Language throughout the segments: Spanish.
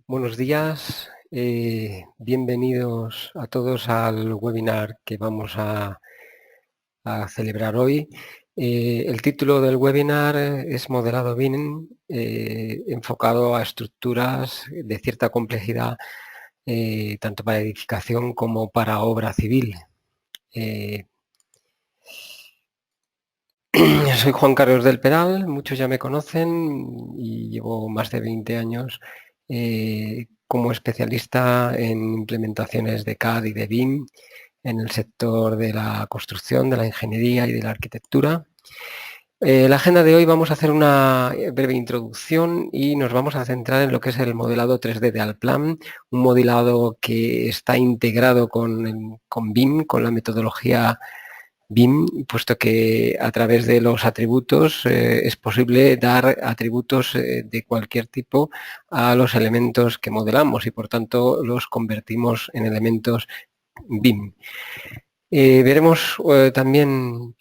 Buenos días, bienvenidos a todos al webinar que vamos a celebrar hoy. El título del webinar es Modelado BIM, enfocado a estructuras de cierta complejidad, tanto para edificación como para obra civil. Soy Juan Carlos del Peral, muchos ya me conocen y llevo más de 20 años como especialista en implementaciones de CAD y de BIM en el sector de la construcción, de la ingeniería y de la arquitectura. La agenda de hoy vamos a hacer una breve introducción y nos vamos a centrar en lo que es el modelado 3D de Allplan, un modelado que está integrado con BIM, con la metodología BIM, puesto que a través de los atributos es posible dar atributos de cualquier tipo a los elementos que modelamos y por tanto los convertimos en elementos BIM. Veremos también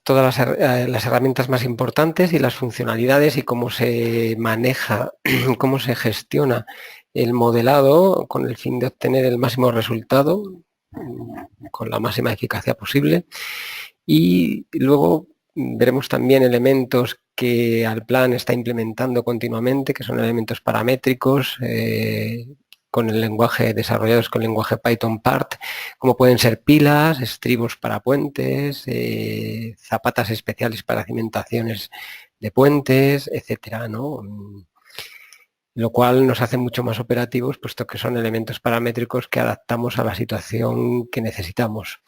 todas las herramientas más importantes y las funcionalidades y cómo se maneja, cómo se gestiona el modelado con el fin de obtener el máximo resultado con la máxima eficacia posible. Y luego veremos también elementos que Allplan está implementando continuamente, que son elementos paramétricos, con el lenguaje desarrollados con el lenguaje Python Part, como pueden ser pilas, estribos para puentes, zapatas especiales para cimentaciones de puentes, etcétera, ¿no? Lo cual nos hace mucho más operativos, puesto que son elementos paramétricos que adaptamos a la situación que necesitamos.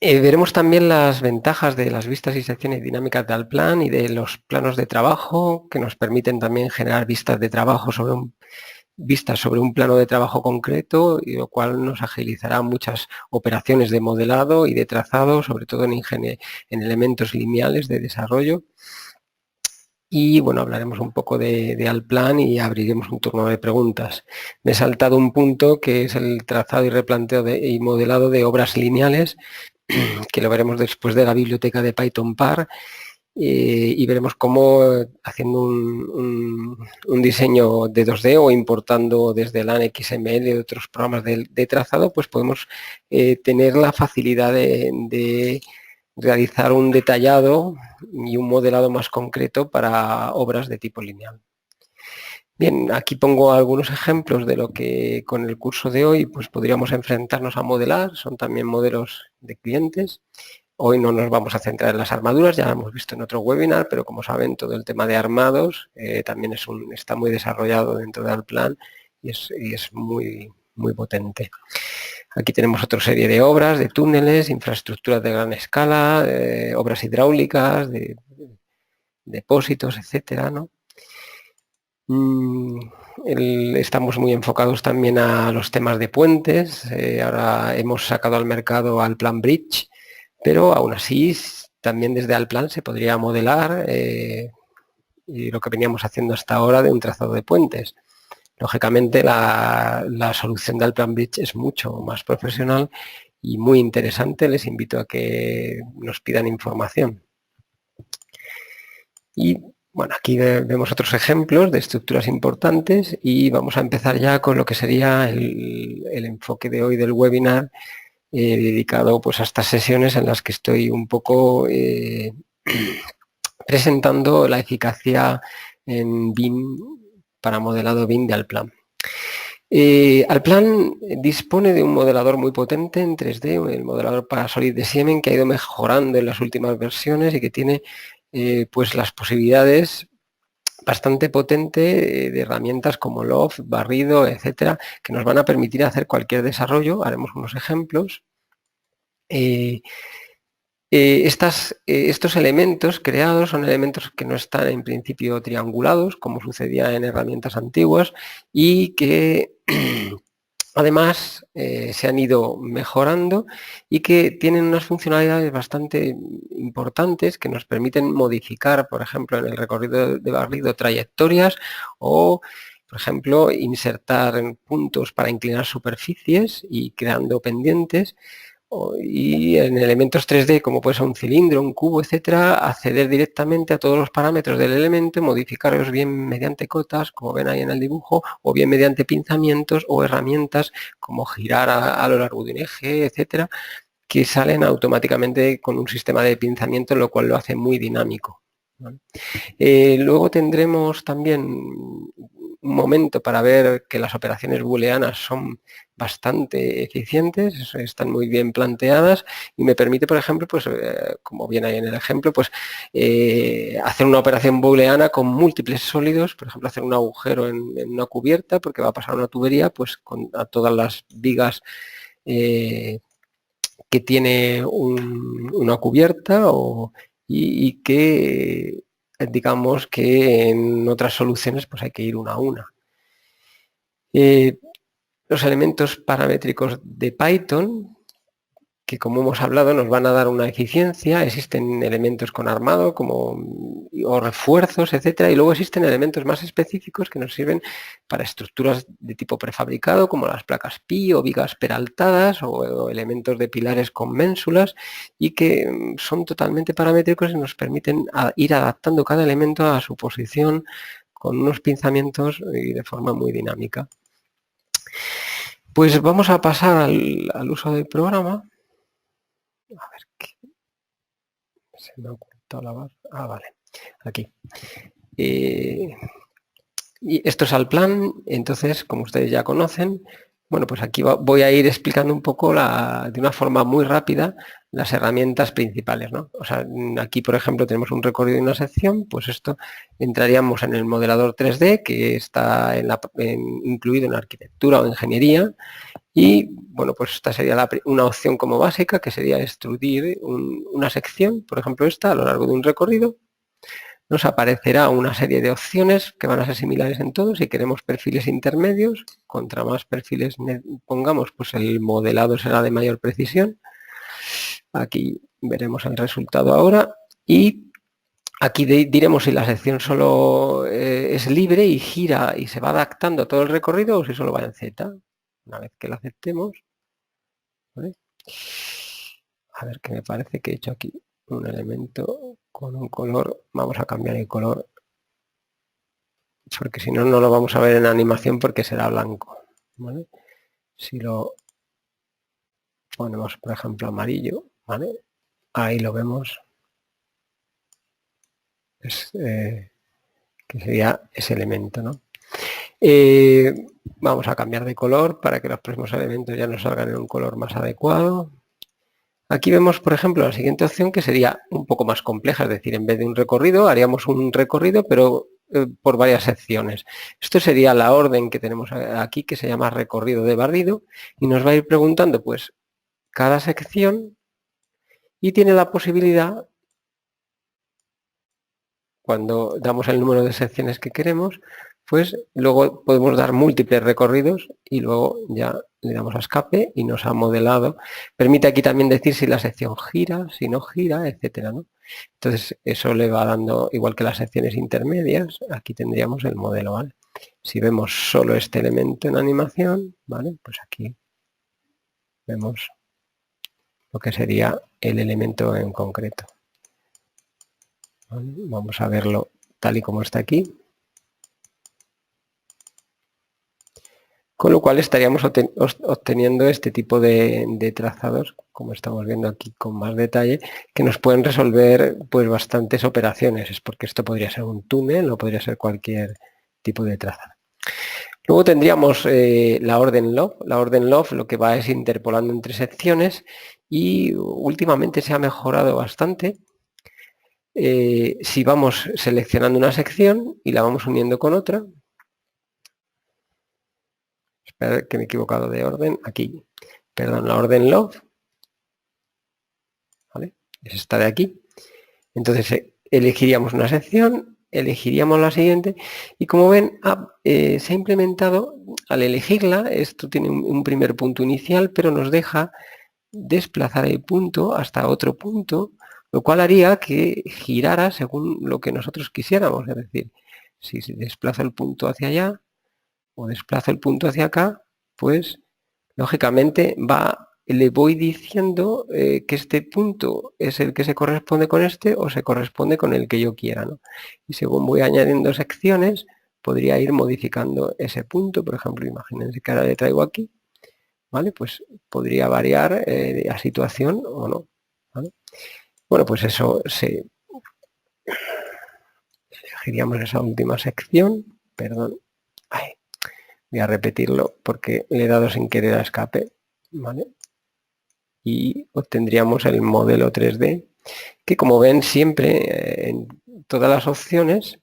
Veremos también las ventajas de las vistas y secciones dinámicas de Allplan y de los planos de trabajo, que nos permiten también generar vistas de trabajo sobre un plano de trabajo concreto, y lo cual nos agilizará muchas operaciones de modelado y de trazado, sobre todo en elementos lineales de desarrollo. Y bueno, hablaremos un poco de Allplan y abriremos un turno de preguntas. Me he saltado un punto que es el trazado y replanteo y modelado de obras lineales, que lo veremos después de la biblioteca de Python Par, y veremos cómo haciendo un diseño de 2D o importando desde el XML de otros programas de trazado, pues podemos tener la facilidad de realizar un detallado y un modelado más concreto para obras de tipo lineal. Bien, aquí pongo algunos ejemplos de lo que con el curso de hoy pues podríamos enfrentarnos a modelar, son también modelos de clientes. Hoy no nos vamos a centrar en las armaduras, ya lo hemos visto en otro webinar, pero como saben todo el tema de armados también está muy desarrollado dentro del plan y es muy potente. Aquí tenemos otra serie de obras, de túneles, infraestructuras de gran escala, obras hidráulicas, de depósitos, etcétera, ¿no? Estamos muy enfocados también a los temas de puentes. Ahora hemos sacado al mercado Allplan Bridge, pero aún así también desde Allplan se podría modelar y lo que veníamos haciendo hasta ahora de un trazado de puentes. Lógicamente la solución de Allplan Bridge es mucho más profesional y muy interesante. Les invito a que nos pidan información. Y bueno, aquí vemos otros ejemplos de estructuras importantes y vamos a empezar ya con lo que sería el enfoque de hoy del webinar, dedicado pues a estas sesiones en las que estoy un poco presentando la eficacia en BIM para modelado BIM de Allplan. Allplan dispone de un modelador muy potente en 3D, el modelador para Solid de Siemens, que ha ido mejorando en las últimas versiones y que tiene pues las posibilidades bastante potente de herramientas como Loft, barrido, etcétera, que nos van a permitir hacer cualquier desarrollo. Haremos unos ejemplos. Estos elementos creados son elementos que no están en principio triangulados, como sucedía en herramientas antiguas, y que además se han ido mejorando y que tienen unas funcionalidades bastante importantes que nos permiten modificar, por ejemplo, en el recorrido de barrido, trayectorias o, por ejemplo, insertar puntos para inclinar superficies y creando pendientes, y en elementos 3D, como puede ser un cilindro, un cubo, etcétera, acceder directamente a todos los parámetros del elemento, modificarlos bien mediante cotas, como ven ahí en el dibujo, o bien mediante pinzamientos o herramientas como girar a lo largo de un eje, etcétera, que salen automáticamente con un sistema de pinzamiento, lo cual lo hace muy dinámico, ¿vale? Luego tendremos también un momento para ver que las operaciones booleanas son bastante eficientes, están muy bien planteadas y me permite, por ejemplo, pues como viene ahí en el ejemplo, pues hacer una operación booleana con múltiples sólidos, por ejemplo, hacer un agujero en una cubierta porque va a pasar una tubería, pues a todas las vigas que tiene una cubierta y que digamos que en otras soluciones pues hay que ir una a una. Los elementos paramétricos de Python, que como hemos hablado nos van a dar una eficiencia, existen elementos con armado o refuerzos, etcétera, y luego existen elementos más específicos que nos sirven para estructuras de tipo prefabricado, como las placas pi o vigas peraltadas o elementos de pilares con ménsulas, y que son totalmente paramétricos y nos permiten ir adaptando cada elemento a su posición con unos pinzamientos y de forma muy dinámica. Pues vamos a pasar al uso del programa. A ver qué. Se me ha ocultado la barra. Ah, vale. Aquí. Y esto es al plan. Entonces, como ustedes ya conocen, bueno, pues aquí voy a ir explicando un poco de una forma muy rápida las herramientas principales, ¿no? O sea, aquí, por ejemplo, tenemos un recorrido y una sección, pues esto entraríamos en el modelador 3D que está incluido en arquitectura o ingeniería. Y bueno, pues esta sería una opción como básica, que sería extrudir una sección, por ejemplo esta, a lo largo de un recorrido. Nos aparecerá una serie de opciones que van a ser similares en todos. Si queremos perfiles intermedios, contra más perfiles pongamos, pues el modelado será de mayor precisión. Aquí veremos el resultado ahora. Y aquí diremos si la sección solo es libre y gira y se va adaptando a todo el recorrido o si solo va en Z. Una vez que la aceptemos, ¿vale? A ver, que me parece que he hecho aquí un elemento con un color. Vamos a cambiar el color, porque si no, no lo vamos a ver en la animación porque será blanco, ¿vale? Si lo ponemos, por ejemplo, amarillo, ¿vale? Ahí lo vemos. Que sería ese elemento, ¿no? Vamos a cambiar de color para que los próximos elementos ya nos salgan en un color más adecuado. Aquí vemos, por ejemplo, la siguiente opción, que sería un poco más compleja, es decir, en vez de un recorrido, haríamos un recorrido, pero por varias secciones. Esto sería la orden que tenemos aquí, que se llama recorrido de barrido, y nos va a ir preguntando, pues, cada sección, y tiene la posibilidad, cuando damos el número de secciones que queremos, pues luego podemos dar múltiples recorridos y luego ya le damos a escape y nos ha modelado. Permite aquí también decir si la sección gira, si no gira, etcétera, ¿no? Entonces eso le va dando, igual que las secciones intermedias, aquí tendríamos el modelo, ¿vale? Si vemos solo este elemento en animación, ¿vale? Pues aquí vemos lo que sería el elemento en concreto. ¿Vale? Vamos a verlo tal y como está aquí. Con lo cual estaríamos obteniendo este tipo de trazados, como estamos viendo aquí con más detalle, que nos pueden resolver pues bastantes operaciones. Es porque esto podría ser un túnel o podría ser cualquier tipo de trazado. Luego tendríamos la orden LOF. La orden LOF lo que va es interpolando entre secciones y últimamente se ha mejorado bastante. Si vamos seleccionando una sección y la vamos uniendo con otra, espera que me he equivocado de orden, aquí, perdón, la orden LOF, ¿vale? Es esta de aquí. Entonces elegiríamos una sección, elegiríamos la siguiente y como ven se ha implementado, al elegirla, esto tiene un primer punto inicial, pero nos deja desplazar el punto hasta otro punto, lo cual haría que girara según lo que nosotros quisiéramos. Es decir, si desplazo el punto hacia allá o desplazo el punto hacia acá, pues lógicamente va le voy diciendo que este punto es el que se corresponde con este o se corresponde con el que yo quiera, ¿no? Y según voy añadiendo secciones, podría ir modificando ese punto. Por ejemplo, imagínense que ahora le traigo aquí, ¿vale? Pues podría variar la situación o no, ¿vale? Bueno, pues eso elegiríamos esa última sección, perdón, ay, voy a repetirlo porque le he dado sin querer a escape, ¿vale? Y obtendríamos el modelo 3D, que como ven siempre en todas las opciones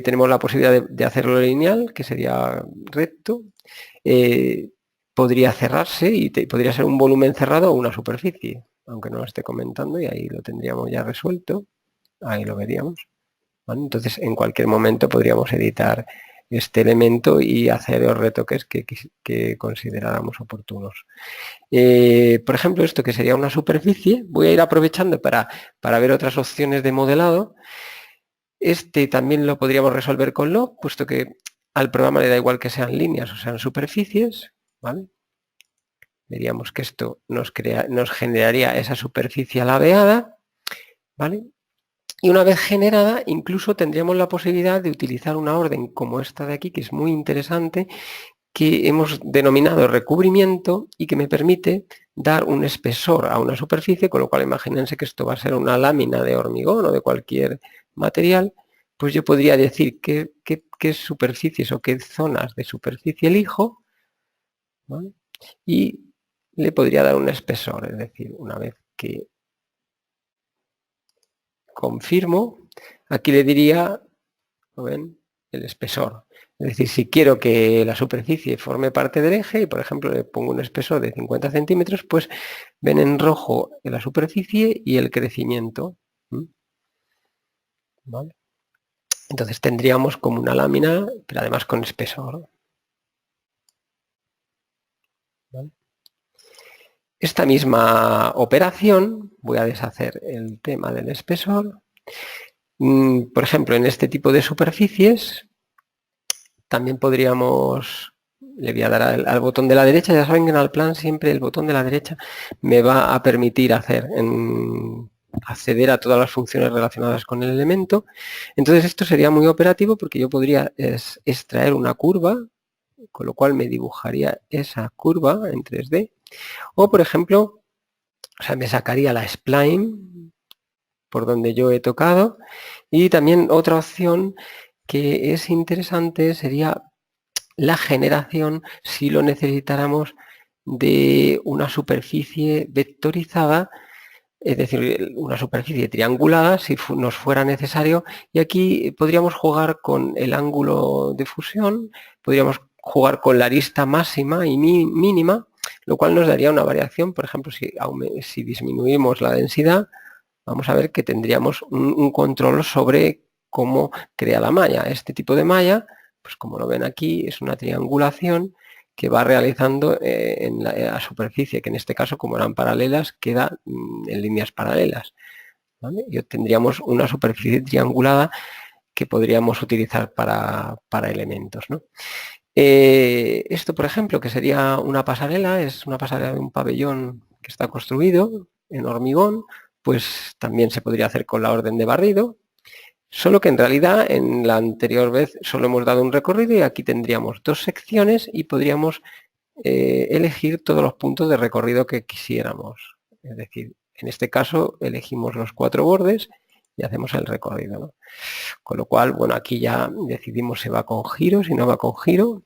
tenemos la posibilidad de hacerlo lineal, que sería recto, podría cerrarse y podría ser un volumen cerrado o una superficie, aunque no lo esté comentando, y ahí lo tendríamos ya resuelto, ahí lo veríamos, ¿vale? Entonces en cualquier momento podríamos editar este elemento y hacer los retoques que consideráramos oportunos. Por ejemplo, esto que sería una superficie, voy a ir aprovechando para ver otras opciones de modelado. Este también lo podríamos resolver con log, puesto que al programa le da igual que sean líneas o sean superficies, ¿vale? Veríamos que esto nos generaría esa superficie laveada, ¿vale? Y una vez generada, incluso tendríamos la posibilidad de utilizar una orden como esta de aquí, que es muy interesante, que hemos denominado recubrimiento y que me permite dar un espesor a una superficie, con lo cual imagínense que esto va a ser una lámina de hormigón o de cualquier material, pues yo podría decir qué superficies o qué zonas de superficie elijo, ¿vale? Y le podría dar un espesor, es decir, una vez que confirmo, aquí le diría, ¿lo ven?, el espesor. Es decir, si quiero que la superficie forme parte del eje y, por ejemplo, le pongo un espesor de 50 centímetros, pues ven en rojo la superficie y el crecimiento. ¿Vale? Entonces tendríamos como una lámina, pero además con espesor. ¿Vale? Esta misma operación, voy a deshacer el tema del espesor. Por ejemplo, en este tipo de superficies, también podríamos, le voy a dar al botón de la derecha. Ya saben que en Allplan siempre el botón de la derecha me va a permitir acceder a todas las funciones relacionadas con el elemento. Entonces esto sería muy operativo porque yo podría extraer una curva, con lo cual me dibujaría esa curva en 3D. O, por ejemplo, me sacaría la spline por donde yo he tocado. Y también otra opción que es interesante sería la generación, si lo necesitáramos, de una superficie vectorizada, es decir, una superficie triangulada, si nos fuera necesario. Y aquí podríamos jugar con el ángulo de fusión, podríamos jugar con la arista máxima y mínima, lo cual nos daría una variación. Por ejemplo, si disminuimos la densidad, vamos a ver que tendríamos un control sobre cómo crea la malla. Este tipo de malla, pues como lo ven aquí, es una triangulación que va realizando en la superficie, que en este caso, como eran paralelas, queda en líneas paralelas, ¿vale? Y obtendríamos una superficie triangulada que podríamos utilizar para elementos, ¿no? Esto, por ejemplo, que sería una pasarela, es una pasarela de un pabellón que está construido en hormigón, pues también se podría hacer con la orden de barrido, solo que en realidad en la anterior vez solo hemos dado un recorrido y aquí tendríamos dos secciones y podríamos elegir todos los puntos de recorrido que quisiéramos. Es decir, en este caso elegimos los 4 bordes y hacemos el recorrido, ¿no? Con lo cual, bueno, aquí ya decidimos si va con giro, si no va con giro,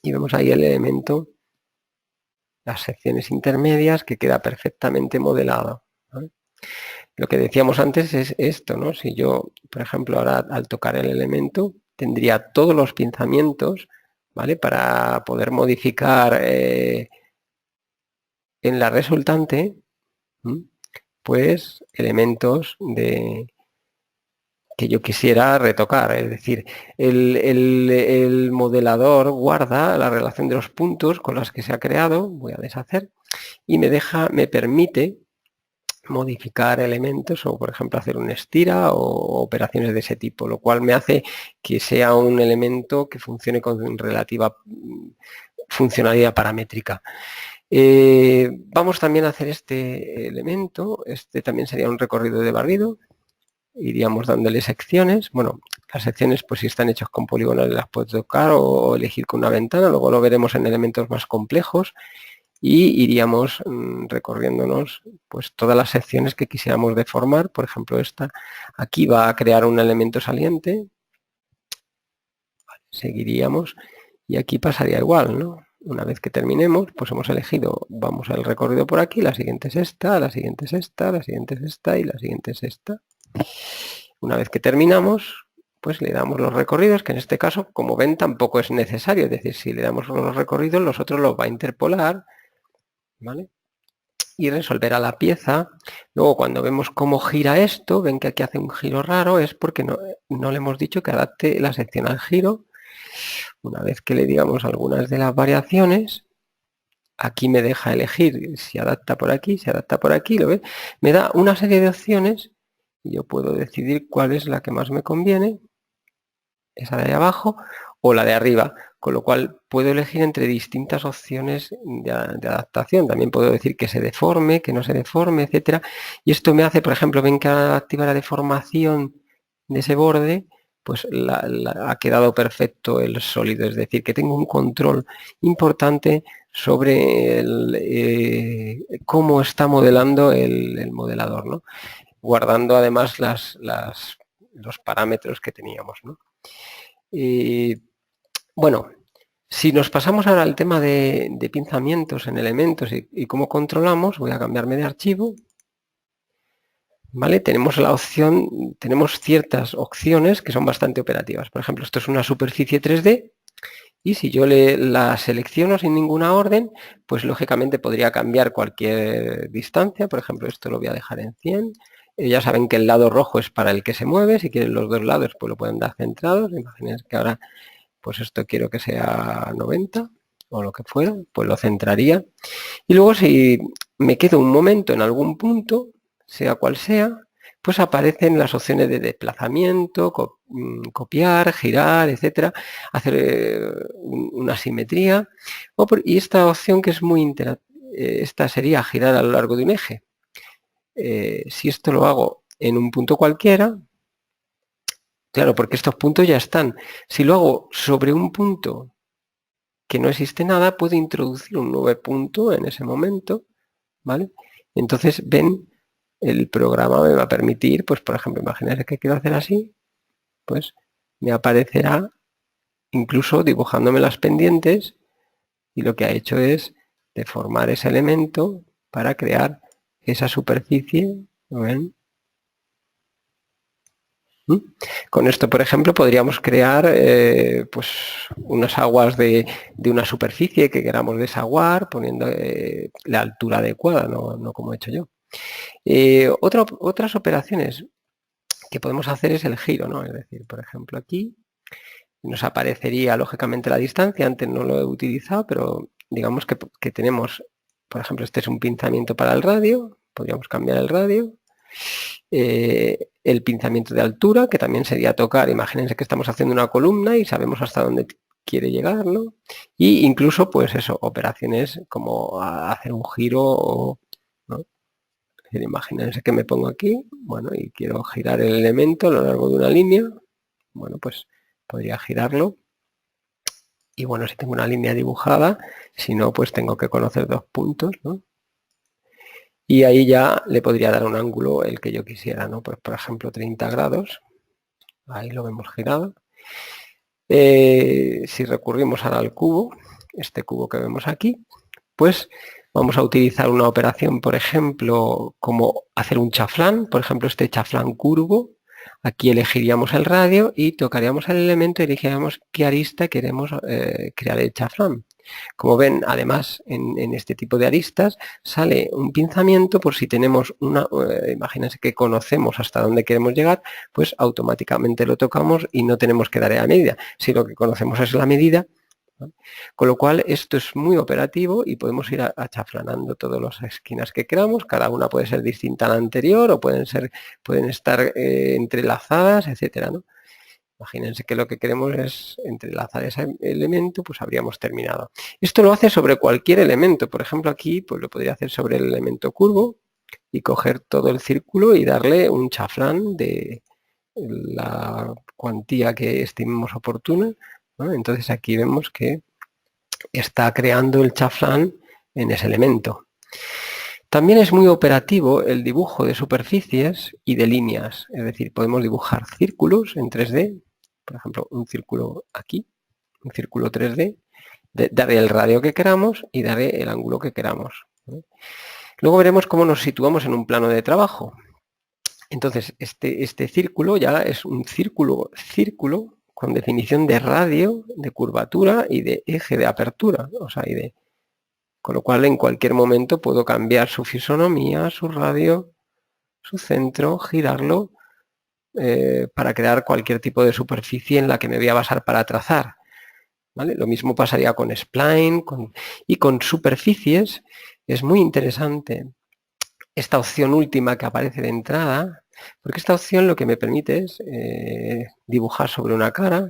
y vemos ahí el elemento, las secciones intermedias, que queda perfectamente modelado, ¿vale? Lo que decíamos antes es esto, ¿no? Si yo, por ejemplo, ahora al tocar el elemento, tendría todos los pinzamientos, ¿vale?, para poder modificar en la resultante, pues elementos que yo quisiera retocar. Es decir, el modelador guarda la relación de los puntos con las que se ha creado, voy a deshacer, y me permite modificar elementos o, por ejemplo, hacer un estira o operaciones de ese tipo, lo cual me hace que sea un elemento que funcione con relativa funcionalidad paramétrica. Vamos también a hacer este elemento, este también sería un recorrido de barrido, iríamos dándole secciones, bueno, las secciones pues si están hechas con poligonales las puedo tocar o elegir con una ventana, luego lo veremos en elementos más complejos y iríamos recorriéndonos pues todas las secciones que quisiéramos deformar, por ejemplo esta, aquí va a crear un elemento saliente, seguiríamos y aquí pasaría igual, ¿no? Una vez que terminemos, pues hemos elegido, vamos al recorrido por aquí, la siguiente es esta, la siguiente es esta, la siguiente es esta y la siguiente es esta. Una vez que terminamos, pues le damos los recorridos, que en este caso, como ven, tampoco es necesario. Es decir, si le damos los recorridos, los otros los va a interpolar, ¿vale? Y resolverá la pieza. Luego, cuando vemos cómo gira esto, ven que aquí hace un giro raro, es porque no le hemos dicho que adapte la sección al giro. Una vez que le digamos algunas de las variaciones, aquí me deja elegir si adapta por aquí, si adapta por aquí, ¿lo ves? Me da una serie de opciones y yo puedo decidir cuál es la que más me conviene, esa de ahí abajo o la de arriba, con lo cual puedo elegir entre distintas opciones de adaptación. También puedo decir que se deforme, que no se deforme, etcétera. Y esto me hace, por ejemplo, ven que activa la deformación de ese borde, pues ha quedado perfecto el sólido, es decir, que tengo un control importante sobre cómo está modelando el modelador, ¿no? Guardando además los parámetros que teníamos, ¿no? Bueno, si nos pasamos ahora al tema de pinzamientos en elementos y cómo controlamos, voy a cambiarme de archivo. ¿Vale? Tenemos la opción, tenemos ciertas opciones que son bastante operativas. Por ejemplo, esto es una superficie 3D y si yo la selecciono sin ninguna orden, pues lógicamente podría cambiar cualquier distancia. Por ejemplo, esto lo voy a dejar en 100. Ya saben que el lado rojo es para el que se mueve. Si quieren los dos lados, pues lo pueden dar centrados. Imagínense que ahora, pues esto quiero que sea 90 o lo que fuera, pues lo centraría. Y luego si me quedo un momento en algún punto, sea cual sea, pues aparecen las opciones de desplazamiento, copiar, girar, etcétera, hacer una simetría. Y esta opción que es muy interactiva, esta sería girar a lo largo de un eje. Si esto lo hago en un punto cualquiera, claro, porque estos puntos ya están. Si lo hago sobre un punto que no existe nada, puedo introducir un nuevo punto en ese momento, ¿vale? Entonces, ven, el programa me va a permitir, pues por ejemplo, imagínense que quiero hacer así, pues me aparecerá incluso dibujándome las pendientes y lo que ha hecho es deformar ese elemento para crear esa superficie, ¿lo ven? Con esto, por ejemplo, podríamos crear pues unas aguas de una superficie que queramos desaguar poniendo la altura adecuada, no como he hecho yo. Otras operaciones que podemos hacer es el giro, ¿no? Es decir, por ejemplo, aquí nos aparecería lógicamente la distancia, antes no lo he utilizado, pero digamos que tenemos, por ejemplo, este es un pinzamiento para el radio, podríamos cambiar el radio, el pinzamiento de altura, que también sería tocar, imagínense que estamos haciendo una columna y sabemos hasta dónde quiere llegar, ¿no? Y incluso, pues eso, operaciones como hacer un giro, ¿no? Imagínense que me pongo aquí, bueno, y quiero girar el elemento a lo largo de una línea, bueno, pues podría girarlo. Y bueno, si tengo una línea dibujada, si no, pues tengo que conocer dos puntos, ¿no? Y ahí ya le podría dar un ángulo el que yo quisiera, ¿no? Pues por ejemplo 30 grados, ahí lo vemos girado. Si recurrimos ahora al cubo, este cubo que vemos aquí, pues vamos a utilizar una operación, por ejemplo, como hacer un chaflán, por ejemplo, este chaflán curvo. Aquí elegiríamos el radio y tocaríamos el elemento y elegiríamos qué arista queremos crear el chaflán. Como ven, además, en este tipo de aristas sale un pinzamiento por si tenemos imagínense que conocemos hasta dónde queremos llegar, pues automáticamente lo tocamos y no tenemos que dar a medida. Si lo que conocemos es la medida, ¿no? Con lo cual esto es muy operativo y podemos ir achaflanando todas las esquinas que queramos, cada una puede ser distinta a la anterior o pueden estar entrelazadas, etcétera, ¿no? Imagínense que lo que queremos es entrelazar ese elemento, pues habríamos terminado. Esto lo hace sobre cualquier elemento. Por ejemplo, aquí pues lo podría hacer sobre el elemento curvo y coger todo el círculo y darle un chaflán de la cuantía que estimemos oportuna, ¿no? Entonces aquí vemos que está creando el chaflán en ese elemento. También es muy operativo el dibujo de superficies y de líneas, es decir, podemos dibujar círculos en 3D, por ejemplo, un círculo aquí, un círculo 3D, darle el radio que queramos y darle el ángulo que queramos. Luego veremos cómo nos situamos en un plano de trabajo. Entonces, este círculo ya es un círculo con definición de radio, de curvatura y de eje de apertura, o sea, con lo cual en cualquier momento puedo cambiar su fisonomía, su radio, su centro, girarlo para crear cualquier tipo de superficie en la que me voy a basar para trazar. ¿Vale? Lo mismo pasaría con spline y con superficies. Es muy interesante esta opción última que aparece de entrada, porque esta opción lo que me permite es dibujar sobre una cara.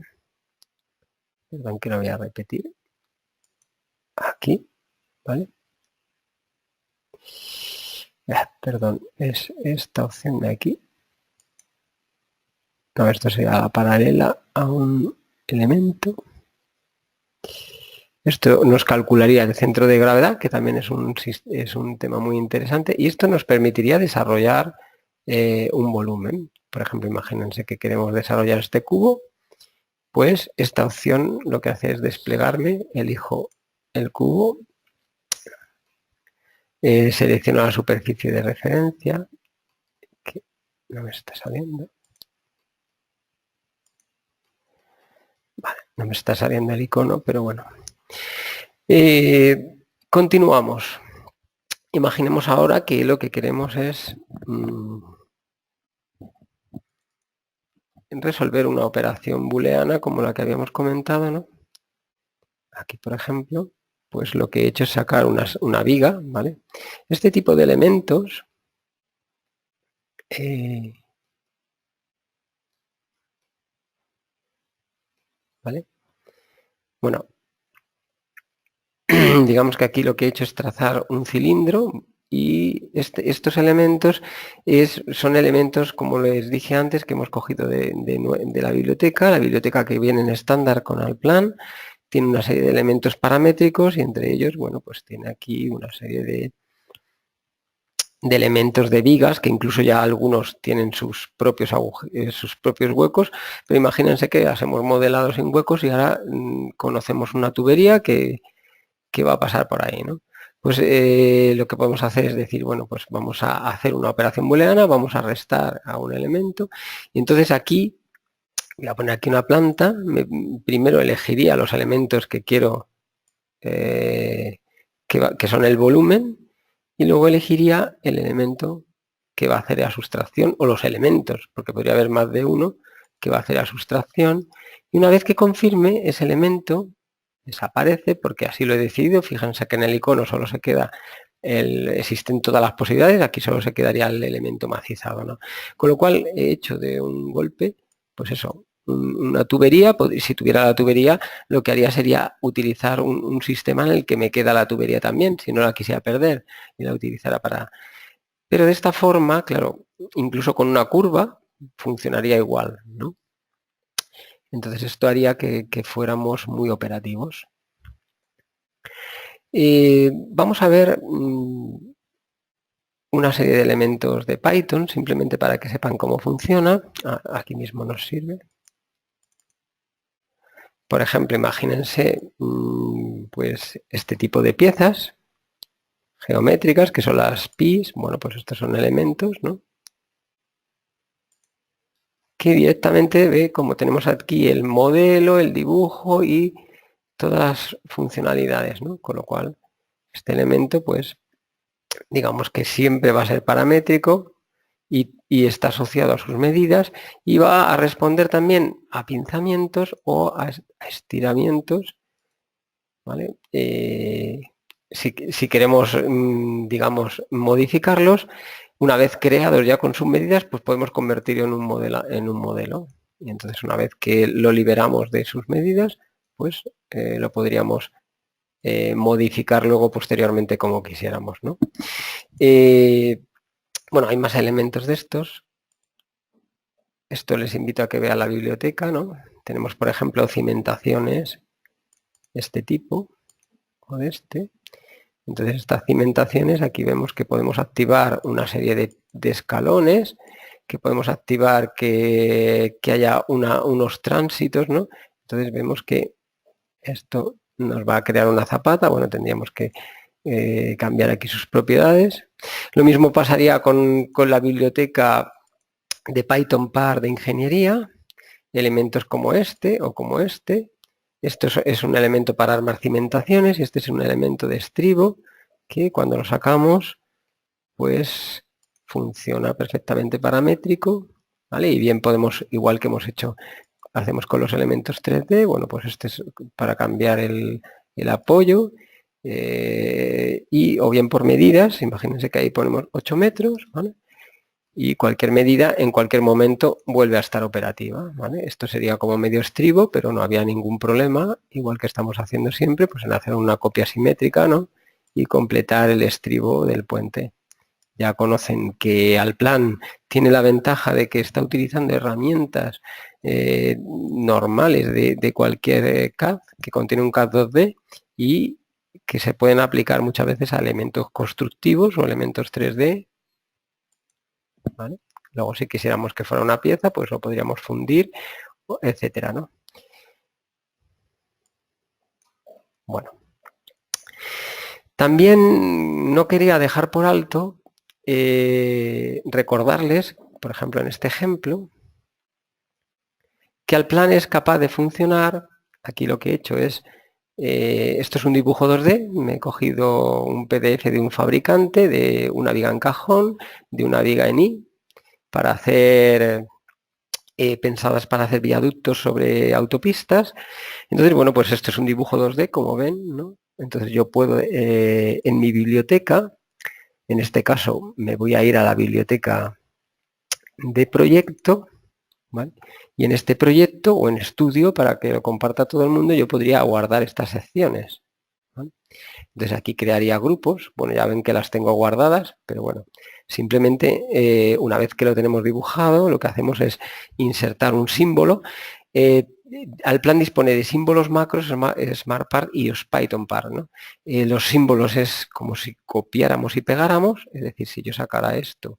Perdón, que lo voy a repetir. Aquí, ¿vale? Perdón, es esta opción de aquí. No, esto sería la paralela a un elemento. Esto nos calcularía el centro de gravedad, que también es un tema muy interesante, y esto nos permitiría desarrollar un volumen. Por ejemplo, imagínense que queremos desarrollar este cubo, pues esta opción lo que hace es desplegarme, elijo el cubo, selecciono la superficie de referencia, que no me está saliendo. Vale, no me está saliendo el icono, pero bueno. Continuamos. Imaginemos ahora que lo que queremos es resolver una operación booleana como la que habíamos comentado, ¿no? Aquí, por ejemplo, pues lo que he hecho es sacar una viga, ¿vale? Este tipo de elementos ¿vale? Bueno, digamos que aquí lo que he hecho es trazar un cilindro y estos elementos son elementos, como les dije antes, que hemos cogido de la biblioteca que viene en estándar con Allplan. Tiene una serie de elementos paramétricos y entre ellos, bueno, pues tiene aquí una serie de elementos de vigas, que incluso ya algunos tienen sus propios huecos, pero imagínense que las hemos modelado sin huecos y ahora conocemos una tubería que va a pasar por ahí, ¿no? Pues lo que podemos hacer es decir, bueno, pues vamos a hacer una operación booleana, vamos a restar a un elemento y entonces aquí voy a poner aquí una planta, primero elegiría los elementos que quiero que son el volumen y luego elegiría el elemento que va a hacer la sustracción o los elementos, porque podría haber más de uno que va a hacer la sustracción y una vez que confirme ese elemento desaparece porque así lo he decidido. Fíjense que en el icono solo se queda existen todas las posibilidades, aquí solo se quedaría el elemento macizado, ¿no? Con lo cual he hecho de un golpe, pues eso, una tubería. Si tuviera la tubería, lo que haría sería utilizar un sistema en el que me queda la tubería también, si no la quisiera perder y la utilizara para... Pero de esta forma, claro, incluso con una curva funcionaría igual, ¿no? Entonces esto haría que fuéramos muy operativos. Vamos a ver una serie de elementos de Python, simplemente para que sepan cómo funciona. Aquí mismo nos sirve. Por ejemplo, imagínense pues este tipo de piezas geométricas, que son las pis. Bueno, pues estos son elementos, ¿no? Que directamente ve como tenemos aquí el modelo, el dibujo y todas las funcionalidades, ¿no? Con lo cual, este elemento, pues, digamos que siempre va a ser paramétrico y está asociado a sus medidas y va a responder también a pinzamientos o a estiramientos, ¿vale? Si queremos, digamos, modificarlos, una vez creados ya con sus medidas, pues podemos convertirlo en un modelo. Y entonces una vez que lo liberamos de sus medidas, pues lo podríamos modificar luego posteriormente como quisiéramos, ¿no? Bueno, hay más elementos de estos. Esto les invito a que vean la biblioteca, ¿no? Tenemos, por ejemplo, cimentaciones de este tipo o de este. Entonces, estas cimentaciones, aquí vemos que podemos activar una serie de escalones, que podemos activar que haya unos tránsitos, ¿no? Entonces vemos que esto nos va a crear una zapata, bueno, tendríamos que cambiar aquí sus propiedades. Lo mismo pasaría con la biblioteca de Python-Par de ingeniería, elementos como este o como este. Esto es un elemento para armar cimentaciones y este es un elemento de estribo que cuando lo sacamos, pues funciona perfectamente paramétrico, ¿vale? Y bien podemos, igual que hemos hecho, hacemos con los elementos 3D, bueno, pues este es para cambiar el apoyo, y o bien por medidas, imagínense que ahí ponemos 8 metros, ¿vale? Y cualquier medida en cualquier momento vuelve a estar operativa, ¿vale? Esto sería como medio estribo, pero no había ningún problema, igual que estamos haciendo siempre, pues en hacer una copia simétrica, ¿no? Y completar el estribo del puente. Ya conocen que Allplan tiene la ventaja de que está utilizando herramientas normales de cualquier CAD, que contiene un CAD 2D y que se pueden aplicar muchas veces a elementos constructivos o elementos 3D, ¿vale? Luego, si quisiéramos que fuera una pieza, pues lo podríamos fundir, etcétera, ¿no? Bueno. También no quería dejar por alto recordarles, por ejemplo, en este ejemplo, que Allplan es capaz de funcionar. Aquí lo que he hecho es, esto es un dibujo 2D, me he cogido un PDF de un fabricante, de una viga en cajón, de una viga en I, para hacer, pensadas para hacer viaductos sobre autopistas. Entonces, bueno, pues esto es un dibujo 2D, como ven, ¿no? Entonces yo puedo, en mi biblioteca, en este caso me voy a ir a la biblioteca de proyecto, ¿vale? Y en este proyecto o en estudio, para que lo comparta todo el mundo, yo podría guardar estas secciones, ¿vale? Entonces aquí crearía grupos, bueno, ya ven que las tengo guardadas, pero bueno, simplemente una vez que lo tenemos dibujado, lo que hacemos es insertar un símbolo. Allplan dispone de símbolos macros, SmartPart y PythonPart, ¿no? Los símbolos es como si copiáramos y pegáramos, es decir, si yo sacara esto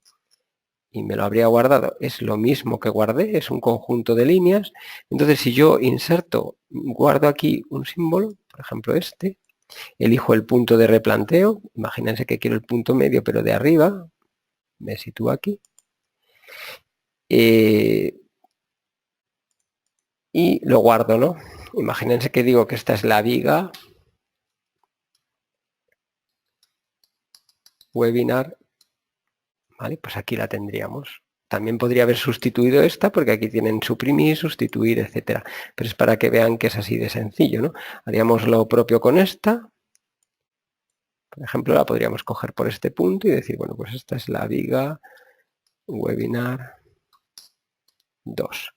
y me lo habría guardado, es lo mismo que guardé, es un conjunto de líneas. Entonces, si yo inserto, guardo aquí un símbolo, por ejemplo este, elijo el punto de replanteo, imagínense que quiero el punto medio, pero de arriba, me sitúo aquí, y lo guardo, ¿no? Imagínense que digo que esta es la viga webinar, ¿vale? Pues aquí la tendríamos. También podría haber sustituido esta, porque aquí tienen suprimir, sustituir, etcétera. Pero es para que vean que es así de sencillo, ¿no? Haríamos lo propio con esta. Por ejemplo, la podríamos coger por este punto y decir, bueno, pues esta es la viga webinar 2.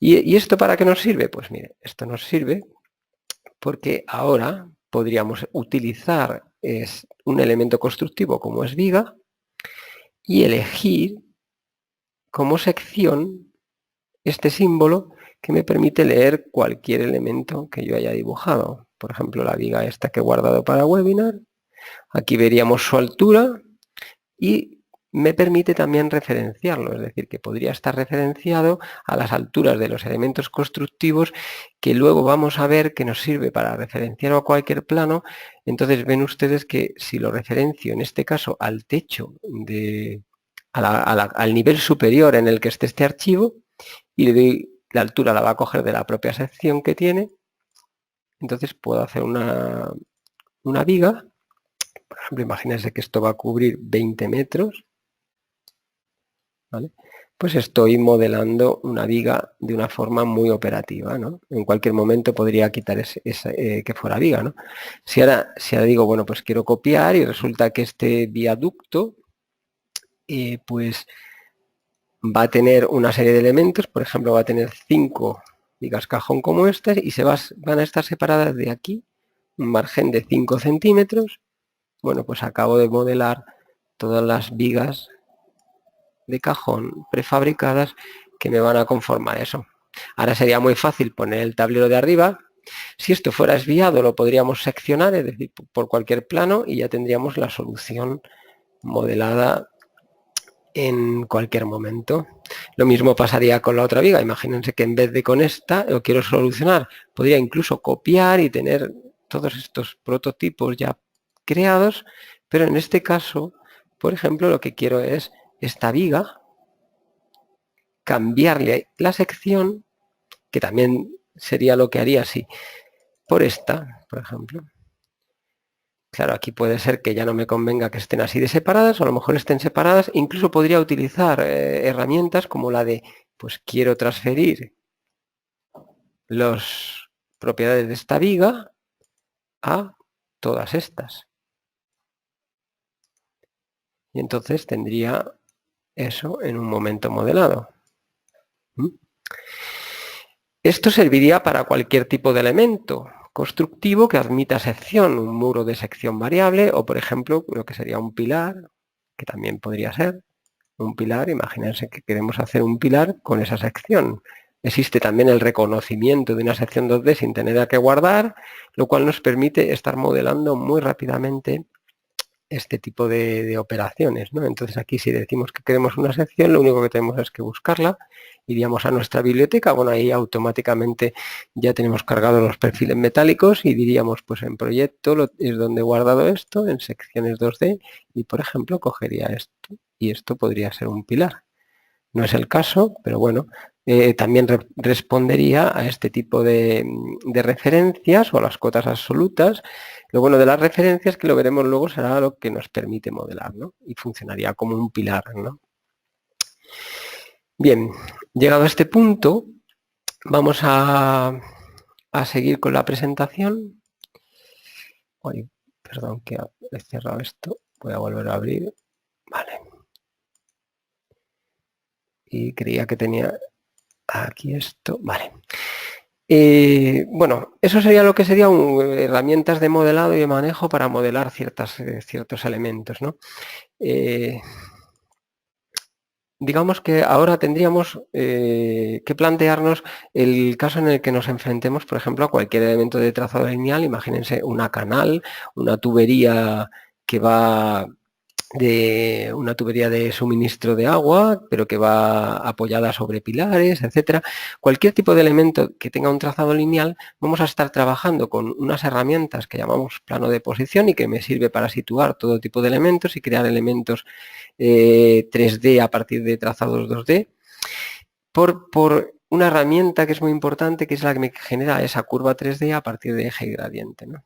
¿Y esto para qué nos sirve? Pues mire, esto nos sirve porque ahora podríamos utilizar un elemento constructivo como es viga y elegir como sección este símbolo que me permite leer cualquier elemento que yo haya dibujado. Por ejemplo, la viga esta que he guardado para webinar. Aquí veríamos su altura y me permite también referenciarlo, es decir, que podría estar referenciado a las alturas de los elementos constructivos que luego vamos a ver que nos sirve para referenciar a cualquier plano. Entonces ven ustedes que si lo referencio en este caso al techo, al nivel superior en el que esté este archivo, y le doy la altura, la va a coger de la propia sección que tiene, entonces puedo hacer una viga. Por ejemplo, imagínense que esto va a cubrir 20 metros, ¿vale? Pues estoy modelando una viga de una forma muy operativa, ¿no? En cualquier momento podría quitar que fuera viga, ¿no? Si ahora digo, bueno, pues quiero copiar y resulta que este viaducto, pues va a tener una serie de elementos, por ejemplo, va a tener 5 vigas cajón como estas y van a estar separadas de aquí, un margen de 5 centímetros. Bueno, pues acabo de modelar todas las vigas de cajón prefabricadas que me van a conformar eso. Ahora sería muy fácil poner el tablero de arriba. Si esto fuera esviado, lo podríamos seccionar, es decir, por cualquier plano, y ya tendríamos la solución modelada en cualquier momento. Lo mismo pasaría con la otra viga. Imagínense que en vez de con esta lo quiero solucionar. Podría incluso copiar y tener todos estos prototipos ya creados, pero en este caso, por ejemplo, lo que quiero es esta viga, cambiarle la sección, que también sería lo que haría así, por esta, por ejemplo. Claro, aquí puede ser que ya no me convenga que estén así de separadas, o a lo mejor estén separadas. Incluso podría utilizar herramientas como la de, pues quiero transferir las propiedades de esta viga a todas estas. Y entonces tendría eso en un momento modelado. Esto serviría para cualquier tipo de elemento constructivo que admita sección, un muro de sección variable, o por ejemplo, lo que sería un pilar, que también podría ser un pilar. Imagínense que queremos hacer un pilar con esa sección. Existe también el reconocimiento de una sección 2D sin tener que guardar, lo cual nos permite estar modelando muy rápidamente este tipo de operaciones, ¿no? Entonces aquí si decimos que queremos una sección, lo único que tenemos es que buscarla, iríamos a nuestra biblioteca, bueno, ahí automáticamente ya tenemos cargados los perfiles metálicos y diríamos, pues en proyecto es donde he guardado esto, en secciones 2D, y por ejemplo cogería esto, y esto podría ser un pilar. No es el caso, pero bueno, también respondería a este tipo de referencias o a las cotas absolutas. Lo bueno de las referencias, que lo veremos luego, será lo que nos permite modelar, ¿no? Y funcionaría como un pilar, ¿no? Bien, llegado a este punto, vamos a seguir con la presentación. Ay, perdón que he cerrado esto. Voy a volver a abrir. Vale. Y creía que tenía aquí esto. Vale. Bueno, eso sería lo que serían herramientas de modelado y de manejo para modelar ciertos elementos, ¿no? Digamos que ahora tendríamos que plantearnos el caso en el que nos enfrentemos, por ejemplo, a cualquier elemento de trazado lineal. Imagínense una canal, una tubería que va de una tubería de suministro de agua, pero que va apoyada sobre pilares, etcétera. Cualquier tipo de elemento que tenga un trazado lineal, vamos a estar trabajando con unas herramientas que llamamos plano de posición y que me sirve para situar todo tipo de elementos y crear elementos 3D a partir de trazados 2D, por una herramienta que es muy importante, que es la que me genera esa curva 3D a partir de eje y gradiente, ¿no?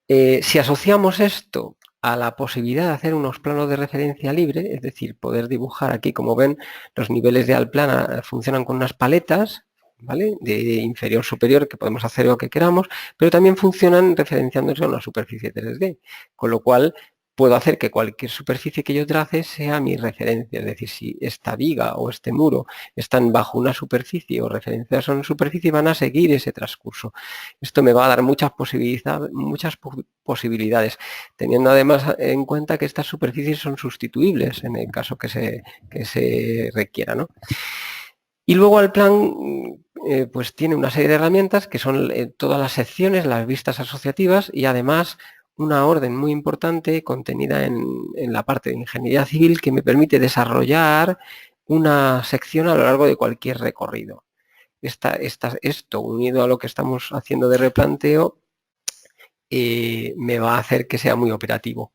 Si asociamos esto a la posibilidad de hacer unos planos de referencia libre, es decir, poder dibujar aquí, como ven, los niveles de Alplana funcionan con unas paletas, ¿vale? De inferior superior, que podemos hacer lo que queramos, pero también funcionan referenciándose a una superficie 3D, con lo cual puedo hacer que cualquier superficie que yo trace sea mi referencia, es decir, si esta viga o este muro están bajo una superficie o referenciados a una superficie, van a seguir ese transcurso. Esto me va a dar muchas posibilidades, teniendo además en cuenta que estas superficies son sustituibles en el caso que se requiera, ¿no? Y luego Allplan pues tiene una serie de herramientas que son todas las secciones, las vistas asociativas y además una orden muy importante contenida en la parte de ingeniería civil que me permite desarrollar una sección a lo largo de cualquier recorrido. Esto unido a lo que estamos haciendo de replanteo me va a hacer que sea muy operativo.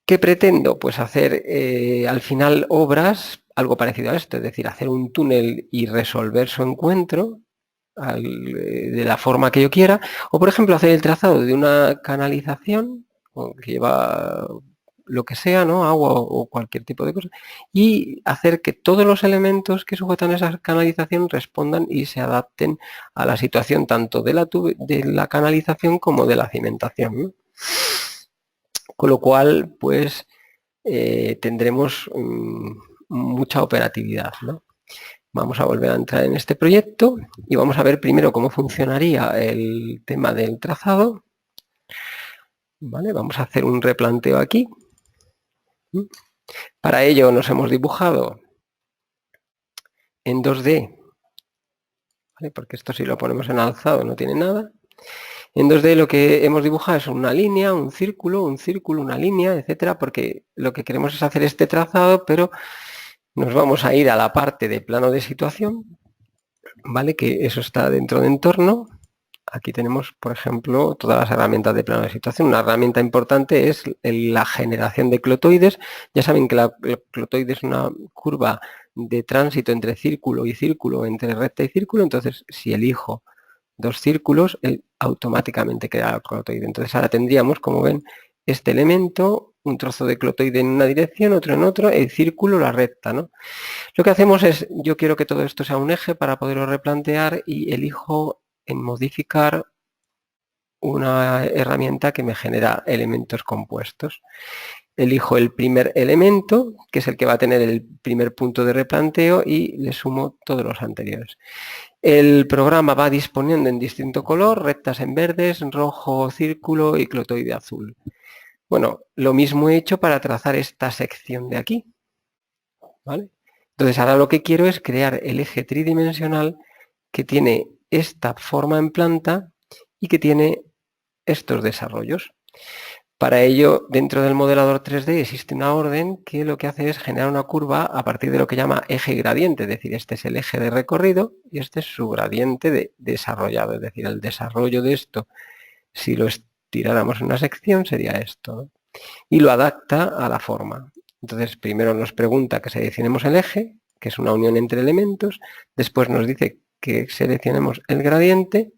¿Qué pretendo? Pues hacer al final obras, algo parecido a esto, es decir, hacer un túnel y resolver su encuentro de la forma que yo quiera, o por ejemplo hacer el trazado de una canalización que lleva lo que sea, ¿no? Agua o cualquier tipo de cosa, y hacer que todos los elementos que sujetan esa canalización respondan y se adapten a la situación tanto de la canalización como de la cimentación, ¿no? Con lo cual, pues, tendremos mucha operatividad, ¿no? Vamos a volver a entrar en este proyecto y vamos a ver primero cómo funcionaría el tema del trazado. ¿Vale? Vamos a hacer un replanteo aquí. Para ello nos hemos dibujado en 2D, ¿vale? Porque esto si lo ponemos en alzado no tiene nada. En 2D lo que hemos dibujado es una línea, un círculo, una línea, etcétera, porque lo que queremos es hacer este trazado, pero nos vamos a ir a la parte de plano de situación, ¿vale? Que eso está dentro de entorno. Aquí tenemos, por ejemplo, todas las herramientas de plano de situación. Una herramienta importante es la generación de clotoides. Ya saben que la clotoide es una curva de tránsito entre círculo y círculo, entre recta y círculo. Entonces, si elijo dos círculos, él automáticamente crea la clotoide. Entonces, ahora tendríamos, como ven, este elemento, un trozo de clotoide en una dirección, otro en otro, el círculo, la recta, ¿no? Lo que hacemos es, yo quiero que todo esto sea un eje para poderlo replantear y elijo en modificar una herramienta que me genera elementos compuestos. Elijo el primer elemento, que es el que va a tener el primer punto de replanteo, y le sumo todos los anteriores. El programa va disponiendo en distinto color, rectas en verdes, rojo círculo y clotoide azul. Bueno, lo mismo he hecho para trazar esta sección de aquí, ¿vale? Entonces ahora lo que quiero es crear el eje tridimensional que tiene esta forma en planta y que tiene estos desarrollos. Para ello, dentro del modelador 3D existe una orden que lo que hace es generar una curva a partir de lo que llama eje gradiente, es decir, este es el eje de recorrido y este es su gradiente de desarrollado, es decir, el desarrollo de esto, si lo estiráramos en una sección, sería esto, ¿no? Y lo adapta a la forma. Entonces, primero nos pregunta que seleccionemos el eje, que es una unión entre elementos, después nos dice que seleccionemos el gradiente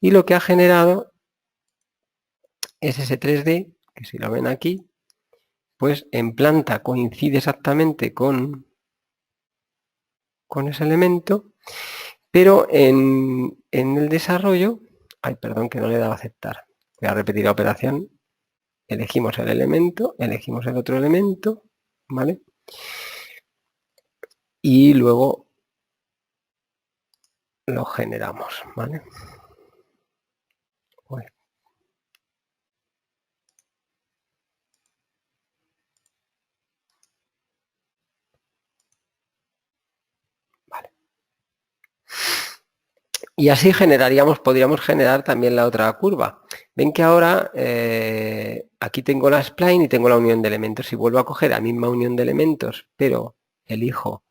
y lo que ha generado es ese 3D, que si lo ven aquí, pues en planta coincide exactamente con ese elemento, pero en el desarrollo, ay, perdón que no le he dado a aceptar, voy a repetir la operación, elegimos el elemento, elegimos el otro elemento, ¿vale? Y luego lo generamos, ¿vale? Pues, vale. Y así podríamos generar también la otra curva. Ven que ahora aquí tengo la spline y tengo la unión de elementos. Si vuelvo a coger la misma unión de elementos, pero elijo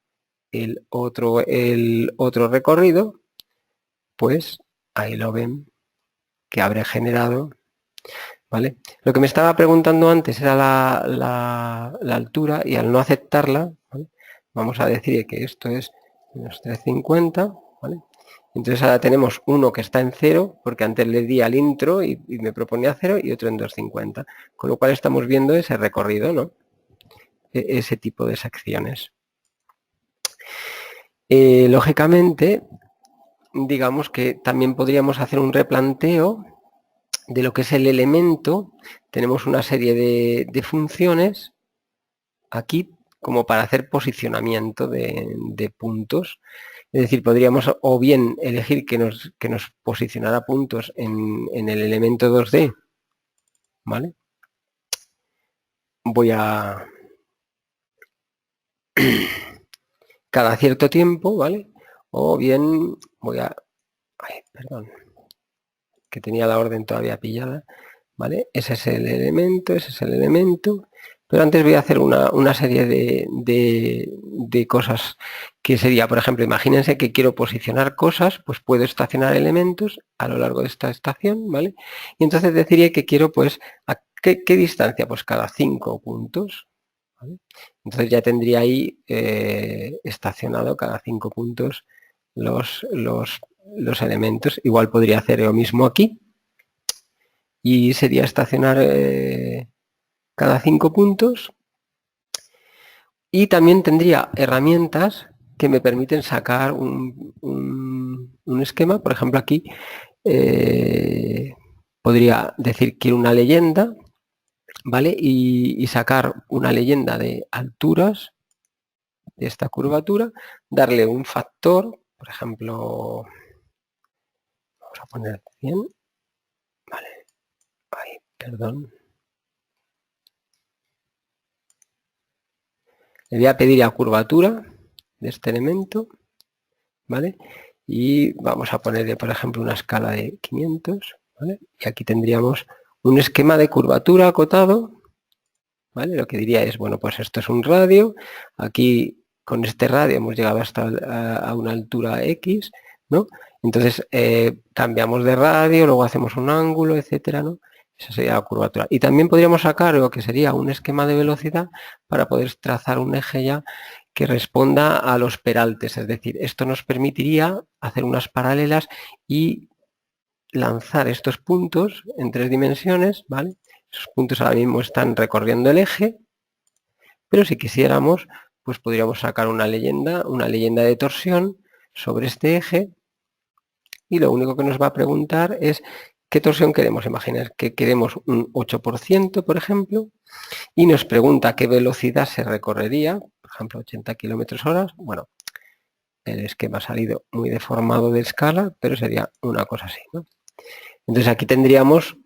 el otro recorrido, pues ahí lo ven que habré generado, ¿vale? Lo que me estaba preguntando antes era la altura y al no aceptarla, ¿vale? Vamos a decir que esto es menos 350, ¿vale? Entonces ahora tenemos uno que está en 0, porque antes le di al intro y me proponía 0, y otro en 250. Con lo cual estamos viendo ese recorrido, ¿no? Ese tipo de secciones. Lógicamente, digamos que también podríamos hacer un replanteo de lo que es el elemento. Tenemos una serie de funciones aquí como para hacer posicionamiento de puntos. Es decir, podríamos o bien elegir que nos posicionara puntos en el elemento 2D, ¿vale? Voy a... cada cierto tiempo, ¿vale? O bien voy a... Ay, perdón, que tenía la orden todavía pillada, ¿vale? Ese es el elemento, ese es el elemento. Pero antes voy a hacer una serie de cosas que sería, por ejemplo, imagínense que quiero posicionar cosas, pues puedo estacionar elementos a lo largo de esta estación, ¿vale? Y entonces deciría que quiero, pues, ¿a qué distancia? Pues cada 5 puntos, ¿vale? Entonces ya tendría ahí estacionado cada 5 puntos los elementos. Igual podría hacer lo mismo aquí y sería estacionar cada 5 puntos, y también tendría herramientas que me permiten sacar un esquema. Por ejemplo, aquí podría decir quiero una leyenda, ¿vale? Y sacar una leyenda de alturas de esta curvatura, darle un factor, por ejemplo, vamos a poner 100, vale, ahí, perdón. Le voy a pedir la curvatura de este elemento, ¿vale? Y vamos a ponerle, por ejemplo, una escala de 500, ¿vale? Y aquí tendríamos un esquema de curvatura acotado, ¿vale? Lo que diría es, bueno, pues esto es un radio, aquí con este radio hemos llegado hasta a una altura X, ¿no? Entonces cambiamos de radio, luego hacemos un ángulo, etcétera, ¿no? Esa sería la curvatura. Y también podríamos sacar lo que sería un esquema de velocidad para poder trazar un eje ya que responda a los peraltes, es decir, esto nos permitiría hacer unas paralelas y lanzar estos puntos en 3 dimensiones, ¿vale? Esos puntos ahora mismo están recorriendo el eje, pero si quisiéramos, pues podríamos sacar una leyenda de torsión sobre este eje, y lo único que nos va a preguntar es qué torsión queremos. Imaginar que queremos un 8%, por ejemplo, y nos pregunta qué velocidad se recorrería, por ejemplo, 80 km/h. Bueno, el esquema ha salido muy deformado de escala, pero sería una cosa así, ¿no? Entonces aquí tendríamos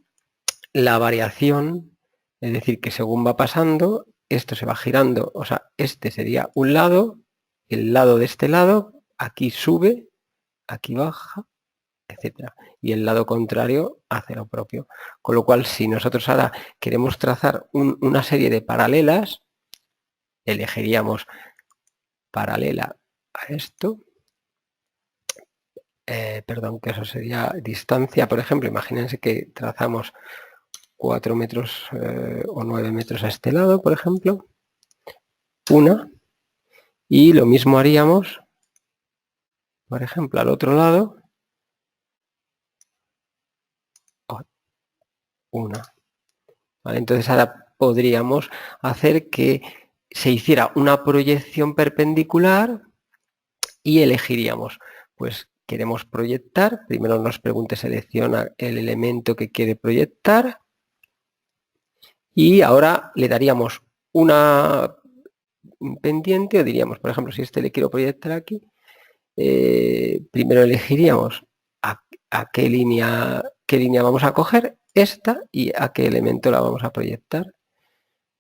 la variación, es decir, que según va pasando, esto se va girando, o sea, este sería un lado, el lado de este lado, aquí sube, aquí baja, etcétera. Y el lado contrario hace lo propio. Con lo cual, si nosotros ahora queremos trazar una serie de paralelas, elegiríamos paralela a esto, perdón, que eso sería distancia, por ejemplo, imagínense que trazamos 4 metros o 9 metros a este lado, por ejemplo, una, y lo mismo haríamos, por ejemplo, al otro lado, una. ¿Vale? Entonces ahora podríamos hacer que se hiciera una proyección perpendicular y elegiríamos, pues queremos proyectar, primero nos pregunte, selecciona el elemento que quiere proyectar, y ahora le daríamos una pendiente, o diríamos, por ejemplo, si este le quiero proyectar aquí, primero elegiríamos a qué línea vamos a coger, esta, y a qué elemento la vamos a proyectar.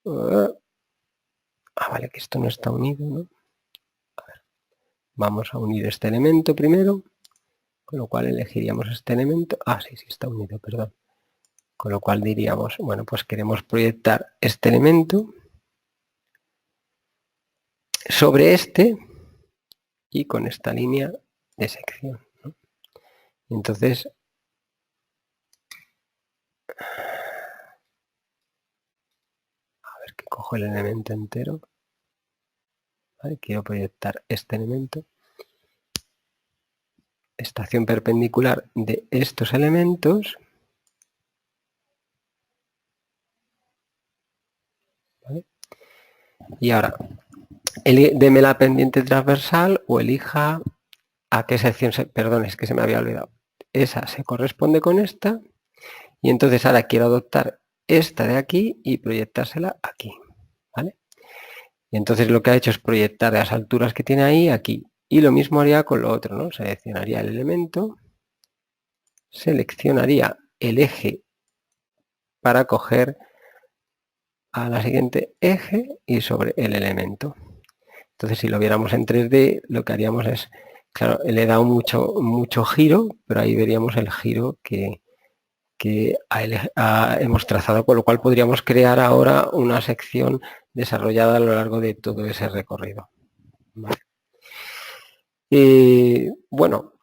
Vale, que esto no está unido, ¿no? A ver, vamos a unir este elemento primero, con lo cual elegiríamos este elemento. Sí, sí está unido, perdón. Con lo cual diríamos, bueno, pues queremos proyectar este elemento sobre este y con esta línea de sección, ¿no? Entonces, a ver que cojo el elemento entero. ¿Vale? Quiero proyectar este elemento. Estación perpendicular de estos elementos. ¿Vale? Y ahora, deme la pendiente transversal o elija a qué sección perdón, es que se me había olvidado. Esa se corresponde con esta, y entonces ahora quiero adoptar esta de aquí y proyectársela aquí, ¿vale? Y entonces lo que ha hecho es proyectar las alturas que tiene ahí aquí, y lo mismo haría con lo otro, ¿no? Seleccionaría el elemento, seleccionaría el eje para coger a la siguiente eje y sobre el elemento. Entonces, si lo viéramos en 3D, lo que haríamos es, claro, le he dado mucho giro, pero ahí veríamos el giro que hemos trazado, con lo cual podríamos crear ahora una sección desarrollada a lo largo de todo ese recorrido. ¿Vale? Bueno,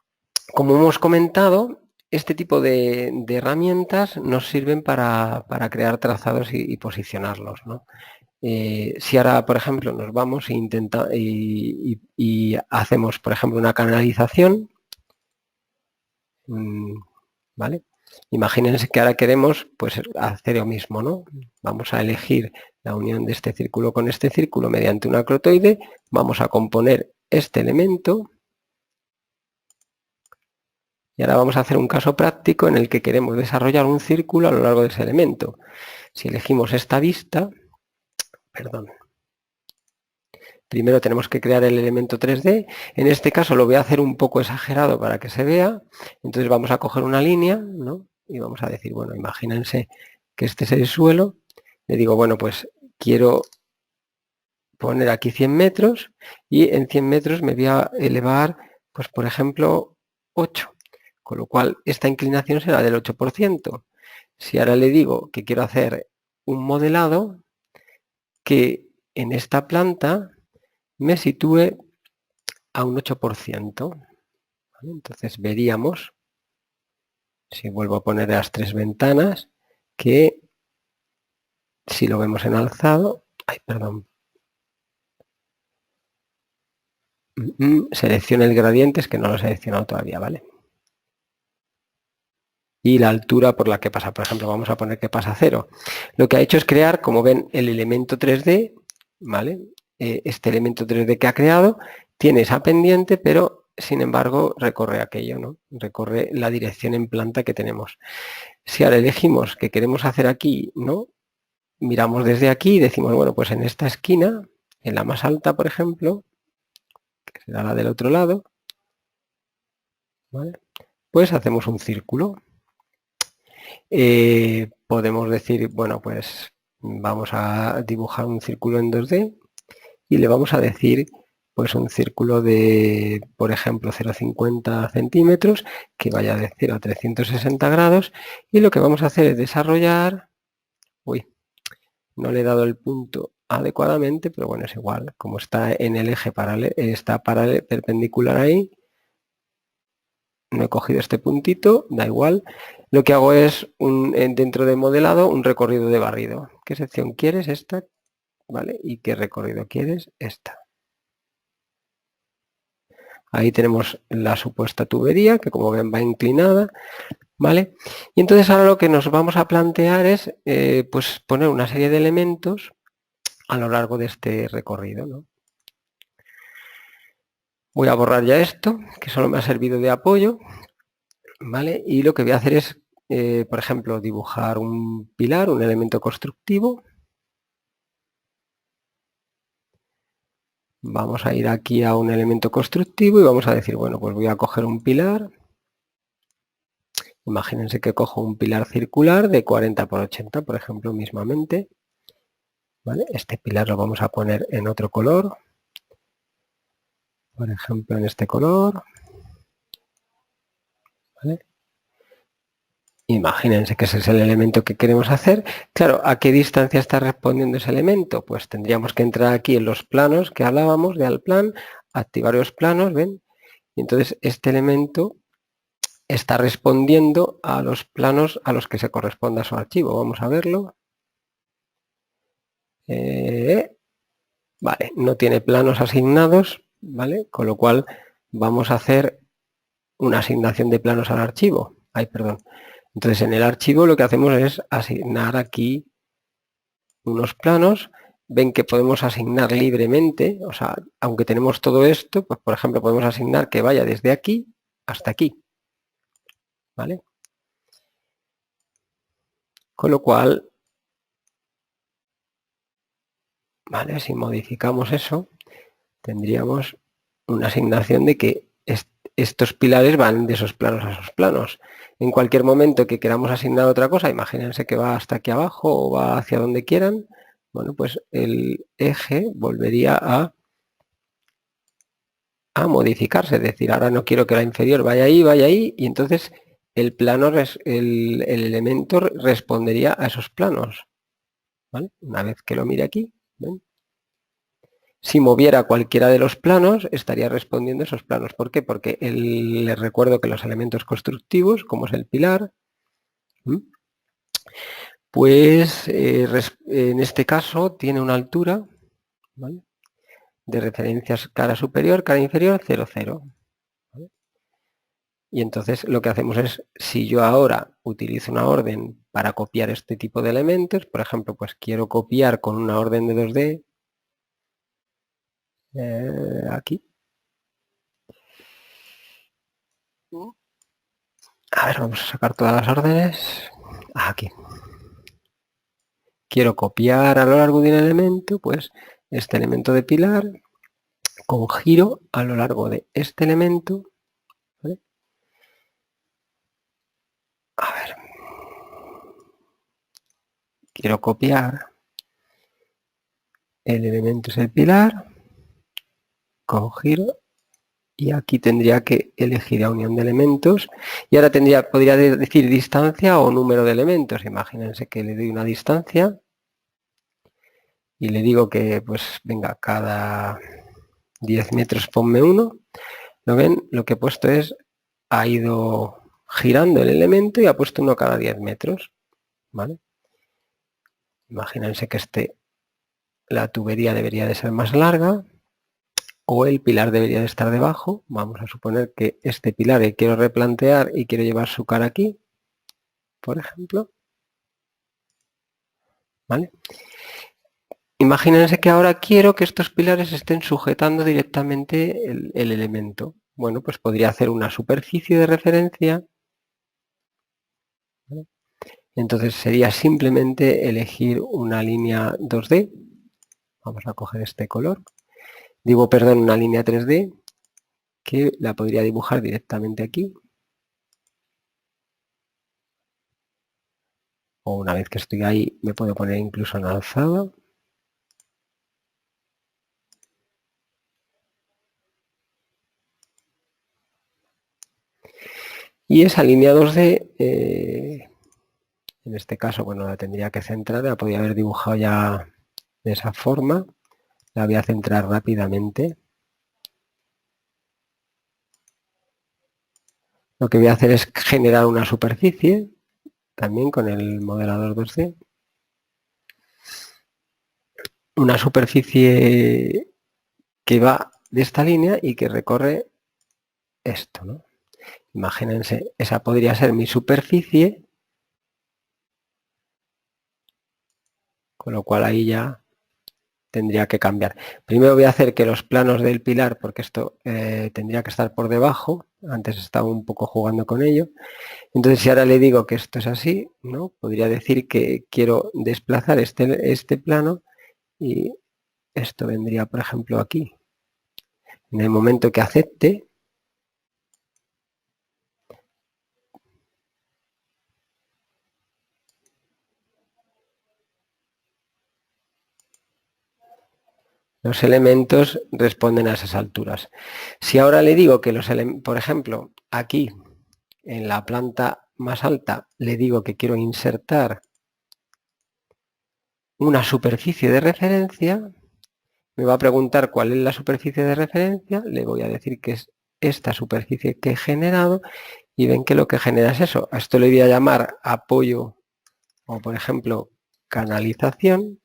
como hemos comentado, este tipo de herramientas nos sirven para crear trazados y posicionarlos, ¿no? Si ahora, por ejemplo, nos vamos y hacemos, por ejemplo, una canalización, ¿vale? Imagínense que ahora queremos pues hacer lo mismo, ¿no? Vamos a elegir la unión de este círculo con este círculo mediante una crotoide, vamos a componer este elemento, Y ahora vamos a hacer un caso práctico en el que queremos desarrollar un círculo a lo largo de ese elemento. Si elegimos esta vista, perdón, primero tenemos que crear el elemento 3D. En este caso lo voy a hacer un poco exagerado para que se vea. Entonces vamos a coger una línea, ¿no? Y vamos a decir, bueno, imagínense que este es el suelo. Le digo, bueno, pues quiero poner aquí 100 metros y en 100 metros me voy a elevar, pues por ejemplo, 8. Con lo cual esta inclinación será del 8%. Si ahora le digo que quiero hacer un modelado que en esta planta me sitúe a un 8%. ¿Vale? Entonces veríamos, si vuelvo a poner las tres ventanas, que si lo vemos en alzado, seleccione el gradiente, es que no lo he seleccionado todavía, ¿vale? Y la altura por la que pasa, por ejemplo, vamos a poner que pasa 0. Lo que ha hecho es crear, como ven, el elemento 3D, ¿vale? Este elemento 3D que ha creado tiene esa pendiente, pero sin embargo recorre aquello, ¿no? Recorre la dirección en planta que tenemos. Si ahora elegimos que queremos hacer aquí, ¿no? Miramos desde aquí y decimos, bueno, pues en esta esquina, en la más alta, por ejemplo, que será la del otro lado, ¿vale? Pues hacemos un círculo. Podemos decir, bueno, pues vamos a dibujar un círculo en 2D y le vamos a decir pues un círculo de, por ejemplo, 0,50 centímetros que vaya de 0 a 360 grados y lo que vamos a hacer es desarrollar, no le he dado el punto adecuadamente, pero bueno, es igual, como está en el eje paralelo, está perpendicular ahí, no he cogido este puntito, da igual. Lo que hago es, dentro de modelado, un recorrido de barrido. ¿Qué sección quieres? Esta, ¿vale? ¿Y qué recorrido quieres? Esta. Ahí tenemos la supuesta tubería, que como ven va inclinada, ¿vale? Y entonces ahora lo que nos vamos a plantear es, pues poner una serie de elementos a lo largo de este recorrido, ¿no? Voy a borrar ya esto, que solo me ha servido de apoyo, ¿vale? Y lo que voy a hacer es, por ejemplo, dibujar un pilar, un elemento constructivo. Vamos a ir aquí a un elemento constructivo y vamos a decir, bueno, pues voy a coger un pilar. Imagínense que cojo un pilar circular de 40 por 80, por ejemplo, mismamente. ¿Vale? Este pilar lo vamos a poner en otro color. Por ejemplo, en este color. ¿Vale? Imagínense que ese es el elemento que queremos hacer. Claro, ¿a qué distancia está respondiendo ese elemento? Pues tendríamos que entrar aquí en los planos que hablábamos de Allplan, activar los planos, ¿ven? Y entonces este elemento está respondiendo a los planos a los que se corresponda su archivo. Vamos a verlo. Vale, no tiene planos asignados, ¿vale? Con lo cual vamos a hacer una asignación de planos al archivo. Ay, perdón. Entonces en el archivo lo que hacemos es asignar aquí unos planos. Ven que podemos asignar libremente, o sea, aunque tenemos todo esto, pues por ejemplo podemos asignar que vaya desde aquí hasta aquí. ¿Vale? Con lo cual, ¿vale? Si modificamos eso, tendríamos una asignación de que estos pilares van de esos planos a esos planos. En cualquier momento que queramos asignar otra cosa, imagínense que va hasta aquí abajo o va hacia donde quieran, bueno, pues el eje volvería a modificarse, es decir, ahora no quiero que la inferior vaya ahí, y entonces el plano, el elemento respondería a esos planos. ¿Vale? Una vez que lo mire aquí, ¿ven? Si moviera cualquiera de los planos, estaría respondiendo a esos planos. ¿Por qué? Porque les recuerdo que los elementos constructivos, como es el pilar, pues en este caso tiene una altura, ¿vale?, de referencias cara superior, cara inferior, 0, 0. ¿Vale? Y entonces lo que hacemos es, si yo ahora utilizo una orden para copiar este tipo de elementos, por ejemplo, pues quiero copiar con una orden de 2D, aquí. A ver, vamos a sacar todas las órdenes. Aquí. Quiero copiar a lo largo de un elemento, pues este elemento de pilar con giro a lo largo de este elemento. ¿Vale? A ver. Quiero copiar el elemento es el pilar con giro y aquí tendría que elegir la unión de elementos y ahora podría decir distancia o número de elementos. Imagínense que le doy una distancia y le digo que pues venga, cada 10 metros ponme uno. ¿Lo ven? Lo que he puesto es, ha ido girando el elemento y ha puesto uno cada 10 metros. ¿Vale? Imagínense que la tubería debería de ser más larga o el pilar debería de estar debajo. Vamos a suponer que este pilar que quiero replantear y quiero llevar su cara aquí, por ejemplo. ¿Vale? Imagínense que ahora quiero que estos pilares estén sujetando directamente el elemento. Bueno, pues podría hacer una superficie de referencia. ¿Vale? Entonces sería simplemente elegir una línea 2D. Vamos a coger este color. Digo, perdón, una línea 3D que la podría dibujar directamente aquí. O una vez que estoy ahí me puedo poner incluso en alzada. Y esa línea 2D, en este caso, bueno, la tendría que centrar, la podría haber dibujado ya de esa forma. La voy a centrar rápidamente. Lo que voy a hacer es generar una superficie, también con el modelador 2D. Una superficie que va de esta línea y que recorre esto, ¿no? Imagínense, esa podría ser mi superficie, con lo cual ahí ya tendría que cambiar. Primero voy a hacer que los planos del pilar, porque esto tendría que estar por debajo, antes estaba un poco jugando con ello. Entonces, si ahora le digo que esto es así, ¿no? Podría decir que quiero desplazar este plano y esto vendría, por ejemplo, aquí. En el momento que acepte, los elementos responden a esas alturas. Si ahora le digo que por ejemplo, aquí en la planta más alta le digo que quiero insertar una superficie de referencia, me va a preguntar cuál es la superficie de referencia, le voy a decir que es esta superficie que he generado y ven que lo que genera es eso. A esto le voy a llamar apoyo o por ejemplo canalización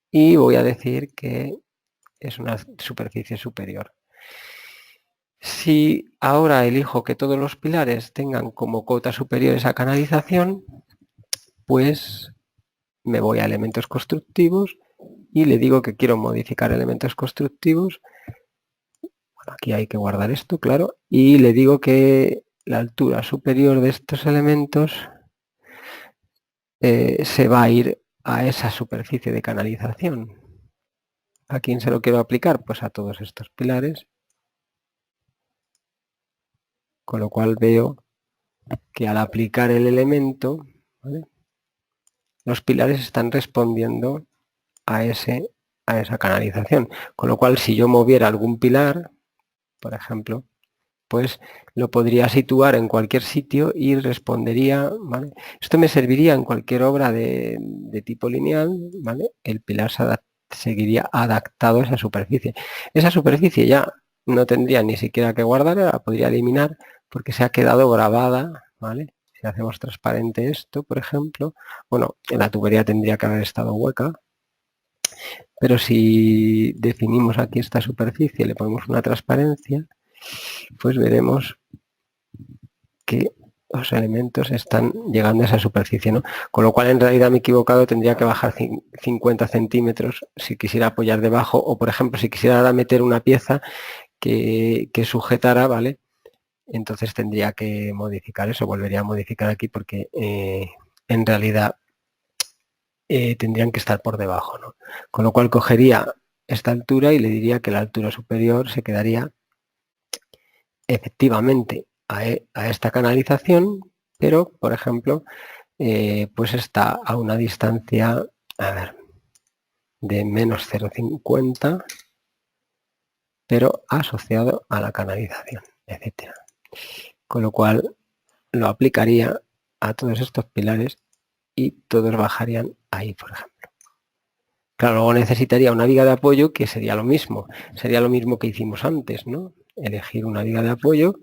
y voy a decir que es una superficie superior. Si ahora elijo que todos los pilares tengan como cota superior esa canalización, pues me voy a elementos constructivos y le digo que quiero modificar elementos constructivos. Bueno, aquí hay que guardar esto, claro, y le digo que la altura superior de estos elementos se va a ir a esa superficie de canalización. ¿A quién se lo quiero aplicar? Pues a todos estos pilares. Con lo cual veo que al aplicar el elemento, ¿vale?, los pilares están respondiendo a esa canalización. Con lo cual, si yo moviera algún pilar, por ejemplo, pues lo podría situar en cualquier sitio y respondería, ¿vale? Esto me serviría en cualquier obra de tipo lineal, ¿vale? El pilar seguiría adaptado a esa superficie. Esa superficie ya no tendría ni siquiera que guardarla, la podría eliminar porque se ha quedado grabada, ¿vale? Si hacemos transparente esto, por ejemplo, bueno, en la tubería tendría que haber estado hueca, pero si definimos aquí esta superficie, le ponemos una transparencia, pues veremos que los elementos están llegando a esa superficie, ¿no? Con lo cual en realidad me he equivocado, tendría que bajar 50 centímetros si quisiera apoyar debajo o por ejemplo si quisiera ahora meter una pieza que sujetara, ¿vale?, entonces tendría que modificar eso, volvería a modificar aquí porque en realidad tendrían que estar por debajo, ¿no? Con lo cual cogería esta altura y le diría que la altura superior se quedaría efectivamente a esta canalización, pero, por ejemplo, pues está a una distancia, a ver, de menos 0,50, pero asociado a la canalización, etcétera. Con lo cual lo aplicaría a todos estos pilares y todos bajarían ahí, por ejemplo. Claro, luego necesitaría una viga de apoyo que sería lo mismo que hicimos antes, ¿no? Elegir una viga de apoyo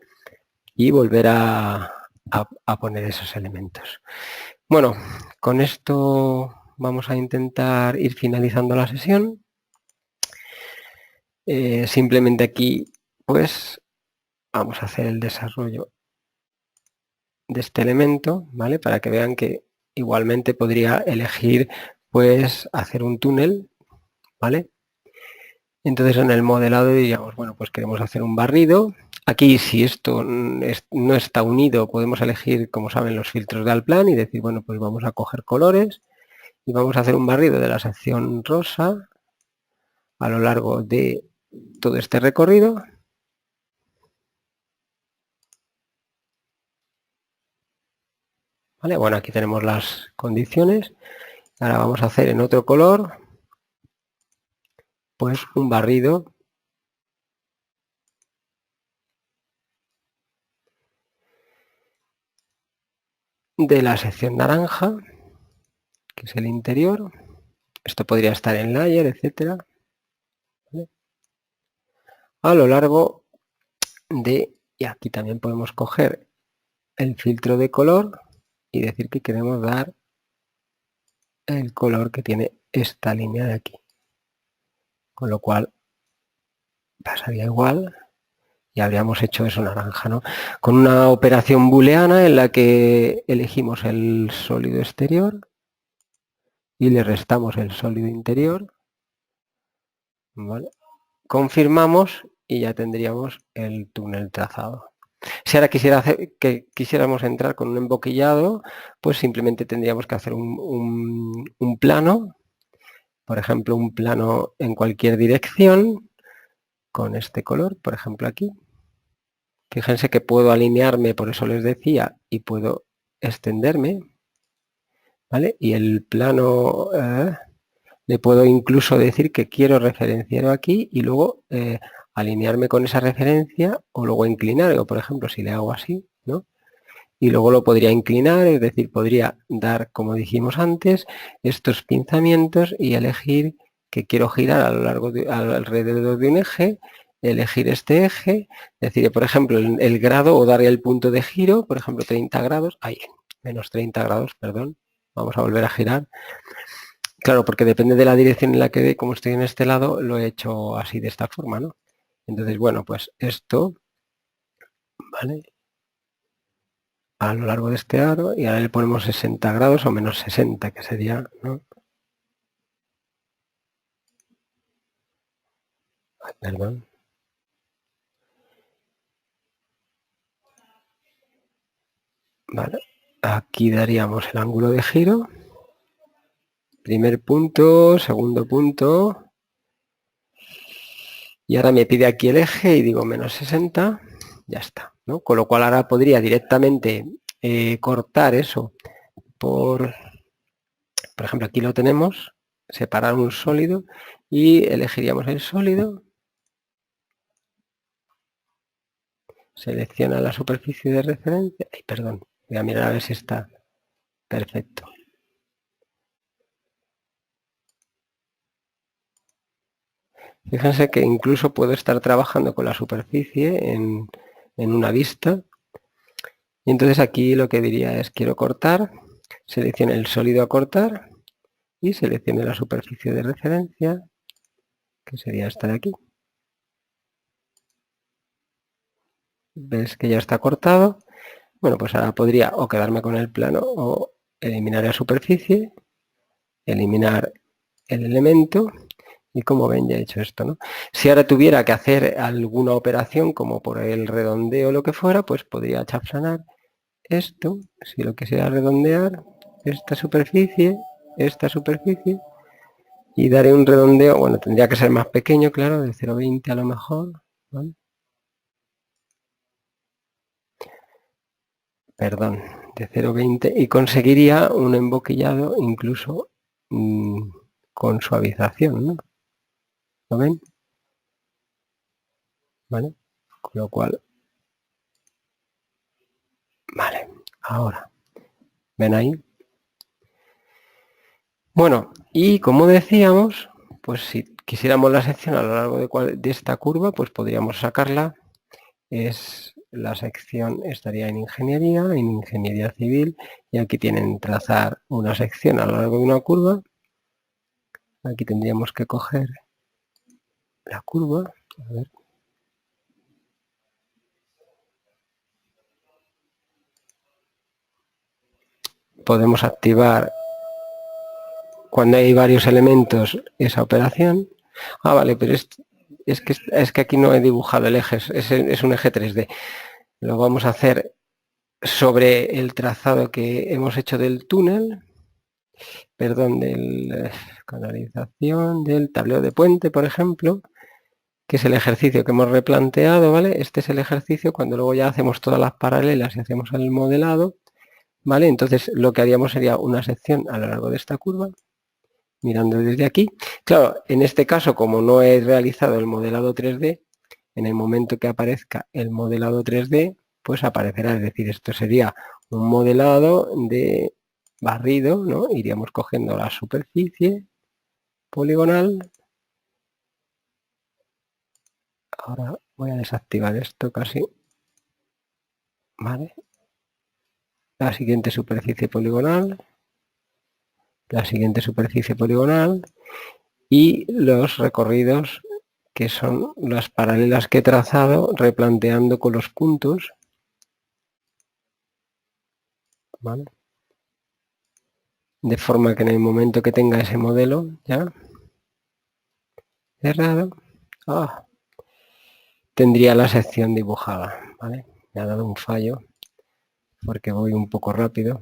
y volver a poner esos elementos. Bueno, con esto vamos a intentar ir finalizando la sesión. Simplemente aquí, pues, vamos a hacer el desarrollo de este elemento, ¿vale? Para que vean que igualmente podría elegir, pues, hacer un túnel, ¿vale? Entonces en el modelado diríamos, bueno, pues queremos hacer un barrido. Aquí, si esto no está unido, podemos elegir, como saben, los filtros de Allplan y decir, bueno, pues vamos a coger colores y vamos a hacer un barrido de la sección rosa a lo largo de todo este recorrido. ¿Vale? Bueno, aquí tenemos las condiciones. Ahora vamos a hacer en otro color, pues un barrido de la sección naranja, que es el interior. Esto podría estar en layer, etcétera, ¿vale? A lo largo de, y aquí también podemos coger el filtro de color y decir que queremos dar el color que tiene esta línea de aquí, con lo cual pasaría igual y habríamos hecho eso naranja, ¿no? Con una operación booleana en la que elegimos el sólido exterior y le restamos el sólido interior, ¿vale? Confirmamos y ya tendríamos el túnel trazado. Si ahora quisiéramos entrar con un emboquillado, pues simplemente tendríamos que hacer un plano, por ejemplo, un plano en cualquier dirección, con este color, por ejemplo aquí. Fíjense que puedo alinearme, por eso les decía, y puedo extenderme, ¿vale? Y el plano, le puedo incluso decir que quiero referenciarlo aquí y luego alinearme con esa referencia o luego inclinar, o por ejemplo, si le hago así, ¿no? Y luego lo podría inclinar, es decir, podría dar, como dijimos antes, estos pinzamientos y elegir que quiero girar a lo largo alrededor de un eje, elegir este eje, decir, por ejemplo, el grado o darle el punto de giro, por ejemplo, 30 grados, ahí, menos 30 grados, perdón, vamos a volver a girar. Claro, porque depende de la dirección en la que dé, como estoy en este lado, lo he hecho así de esta forma, ¿no? Entonces, bueno, pues esto, ¿vale? A lo largo de este aro y ahora le ponemos 60 grados o menos 60, que sería, ¿no? Ay, perdón. Vale. Aquí daríamos el ángulo de giro. Primer punto, segundo punto. Y ahora me pide aquí el eje y digo menos 60. Ya está, ¿no? Con lo cual ahora podría directamente cortar eso por ejemplo, aquí lo tenemos, separar un sólido y elegiríamos el sólido. Selecciona la superficie de referencia. Ay, perdón, voy a mirar a ver si está perfecto. Fíjense que incluso puedo estar trabajando con la superficie en una vista. Y entonces aquí lo que diría es quiero cortar, seleccione el sólido a cortar y seleccione la superficie de referencia, que sería esta de aquí. Ves que ya está cortado. Bueno, pues ahora podría o quedarme con el plano o eliminar la superficie, eliminar el elemento Y como ven, ya he hecho esto, ¿no? Si ahora tuviera que hacer alguna operación, como por el redondeo o lo que fuera, pues podría chaflanar esto, si lo quisiera redondear, esta superficie, y daré un redondeo, bueno, tendría que ser más pequeño, claro, de 0,20 a lo mejor, ¿vale? Perdón, de 0,20 y conseguiría un emboquillado incluso con suavización, ¿no? ¿Lo ven? ¿Vale? Con lo cual, vale, ahora, ¿ven ahí? Bueno, y como decíamos, pues si quisiéramos la sección a lo largo de esta curva, pues podríamos sacarla. Es la sección, estaría en ingeniería civil, y aquí tienen trazar una sección a lo largo de una curva. Aquí tendríamos que coger la curva, a ver. Podemos activar cuando hay varios elementos esa operación. Ah, vale, pero es que aquí no he dibujado el eje, es un eje 3D. Lo vamos a hacer sobre el trazado que hemos hecho del túnel, perdón, de canalización, del tablero de puente, por ejemplo, que es el ejercicio que hemos replanteado, ¿vale? Este es el ejercicio cuando luego ya hacemos todas las paralelas y hacemos el modelado, ¿vale? Entonces lo que haríamos sería una sección a lo largo de esta curva, mirando desde aquí. Claro, en este caso, como no he realizado el modelado 3D, en el momento que aparezca el modelado 3D, pues aparecerá, es decir, esto sería un modelado de barrido, ¿no? Iríamos cogiendo la superficie poligonal. Ahora voy a desactivar esto casi. ¿Vale? La siguiente superficie poligonal. La siguiente superficie poligonal. Y los recorridos que son las paralelas que he trazado replanteando con los puntos. ¿Vale? De forma que en el momento que tenga ese modelo ya cerrado, tendría la sección dibujada, ¿vale? Me ha dado un fallo porque voy un poco rápido.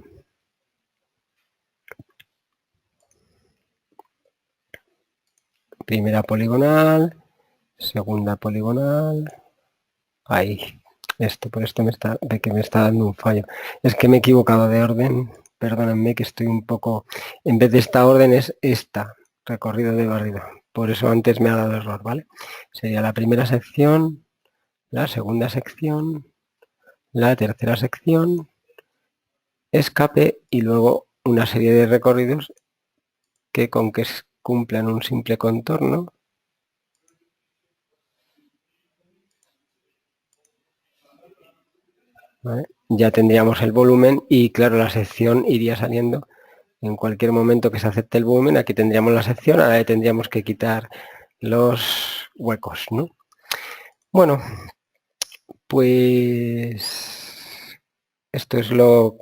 Primera poligonal, segunda poligonal, ahí. Por esto me está dando un fallo. Es que me he equivocado de orden, perdónenme que estoy un poco, en vez de esta orden es esta, recorrido de barrido. Por eso antes me ha dado error, ¿vale? Sería la primera sección, la segunda sección, la tercera sección, escape y luego una serie de recorridos que con que cumplan un simple contorno, ¿vale? Ya tendríamos el volumen y claro, la sección iría saliendo en cualquier momento que se acepte el volumen. Aquí tendríamos la sección, ahora le tendríamos que quitar los huecos, ¿no? Bueno, pues esto es lo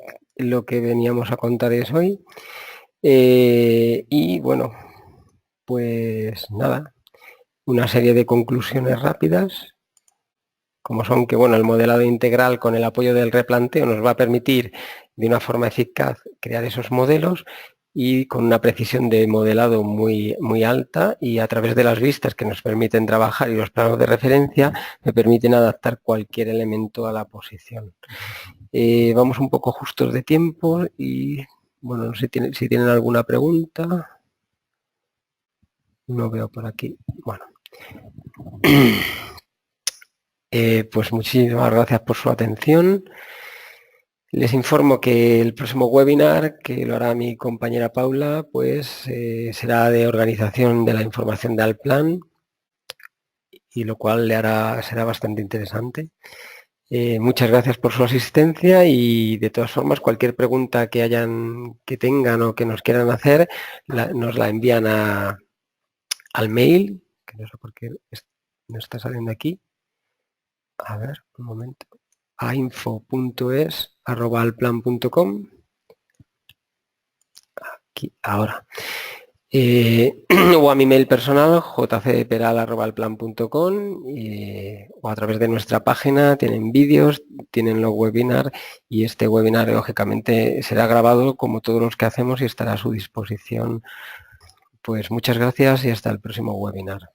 que veníamos a contarles hoy. Y bueno, pues nada, una serie de conclusiones rápidas, como son que bueno, el modelado integral con el apoyo del replanteo nos va a permitir de una forma eficaz crear esos modelos y con una precisión de modelado muy, muy alta, y a través de las vistas que nos permiten trabajar y los planos de referencia me permiten adaptar cualquier elemento a la posición. Vamos un poco justos de tiempo y bueno, no sé si tienen alguna pregunta. No veo por aquí. Bueno. Pues muchísimas gracias por su atención. Les informo que el próximo webinar, que lo hará mi compañera Paula, pues será de organización de la información de Allplan, y lo cual será bastante interesante. Muchas gracias por su asistencia y de todas formas cualquier pregunta que tengan o que nos quieran hacer, nos la envían al mail, que no sé por qué no está saliendo aquí. A ver, un momento. A info.es@alplan.com. Aquí, ahora. O a mi mail personal, jcperal@alplan.com, o a través de nuestra página. Tienen vídeos, tienen los webinars, y este webinar lógicamente será grabado como todos los que hacemos y estará a su disposición. Pues muchas gracias y hasta el próximo webinar.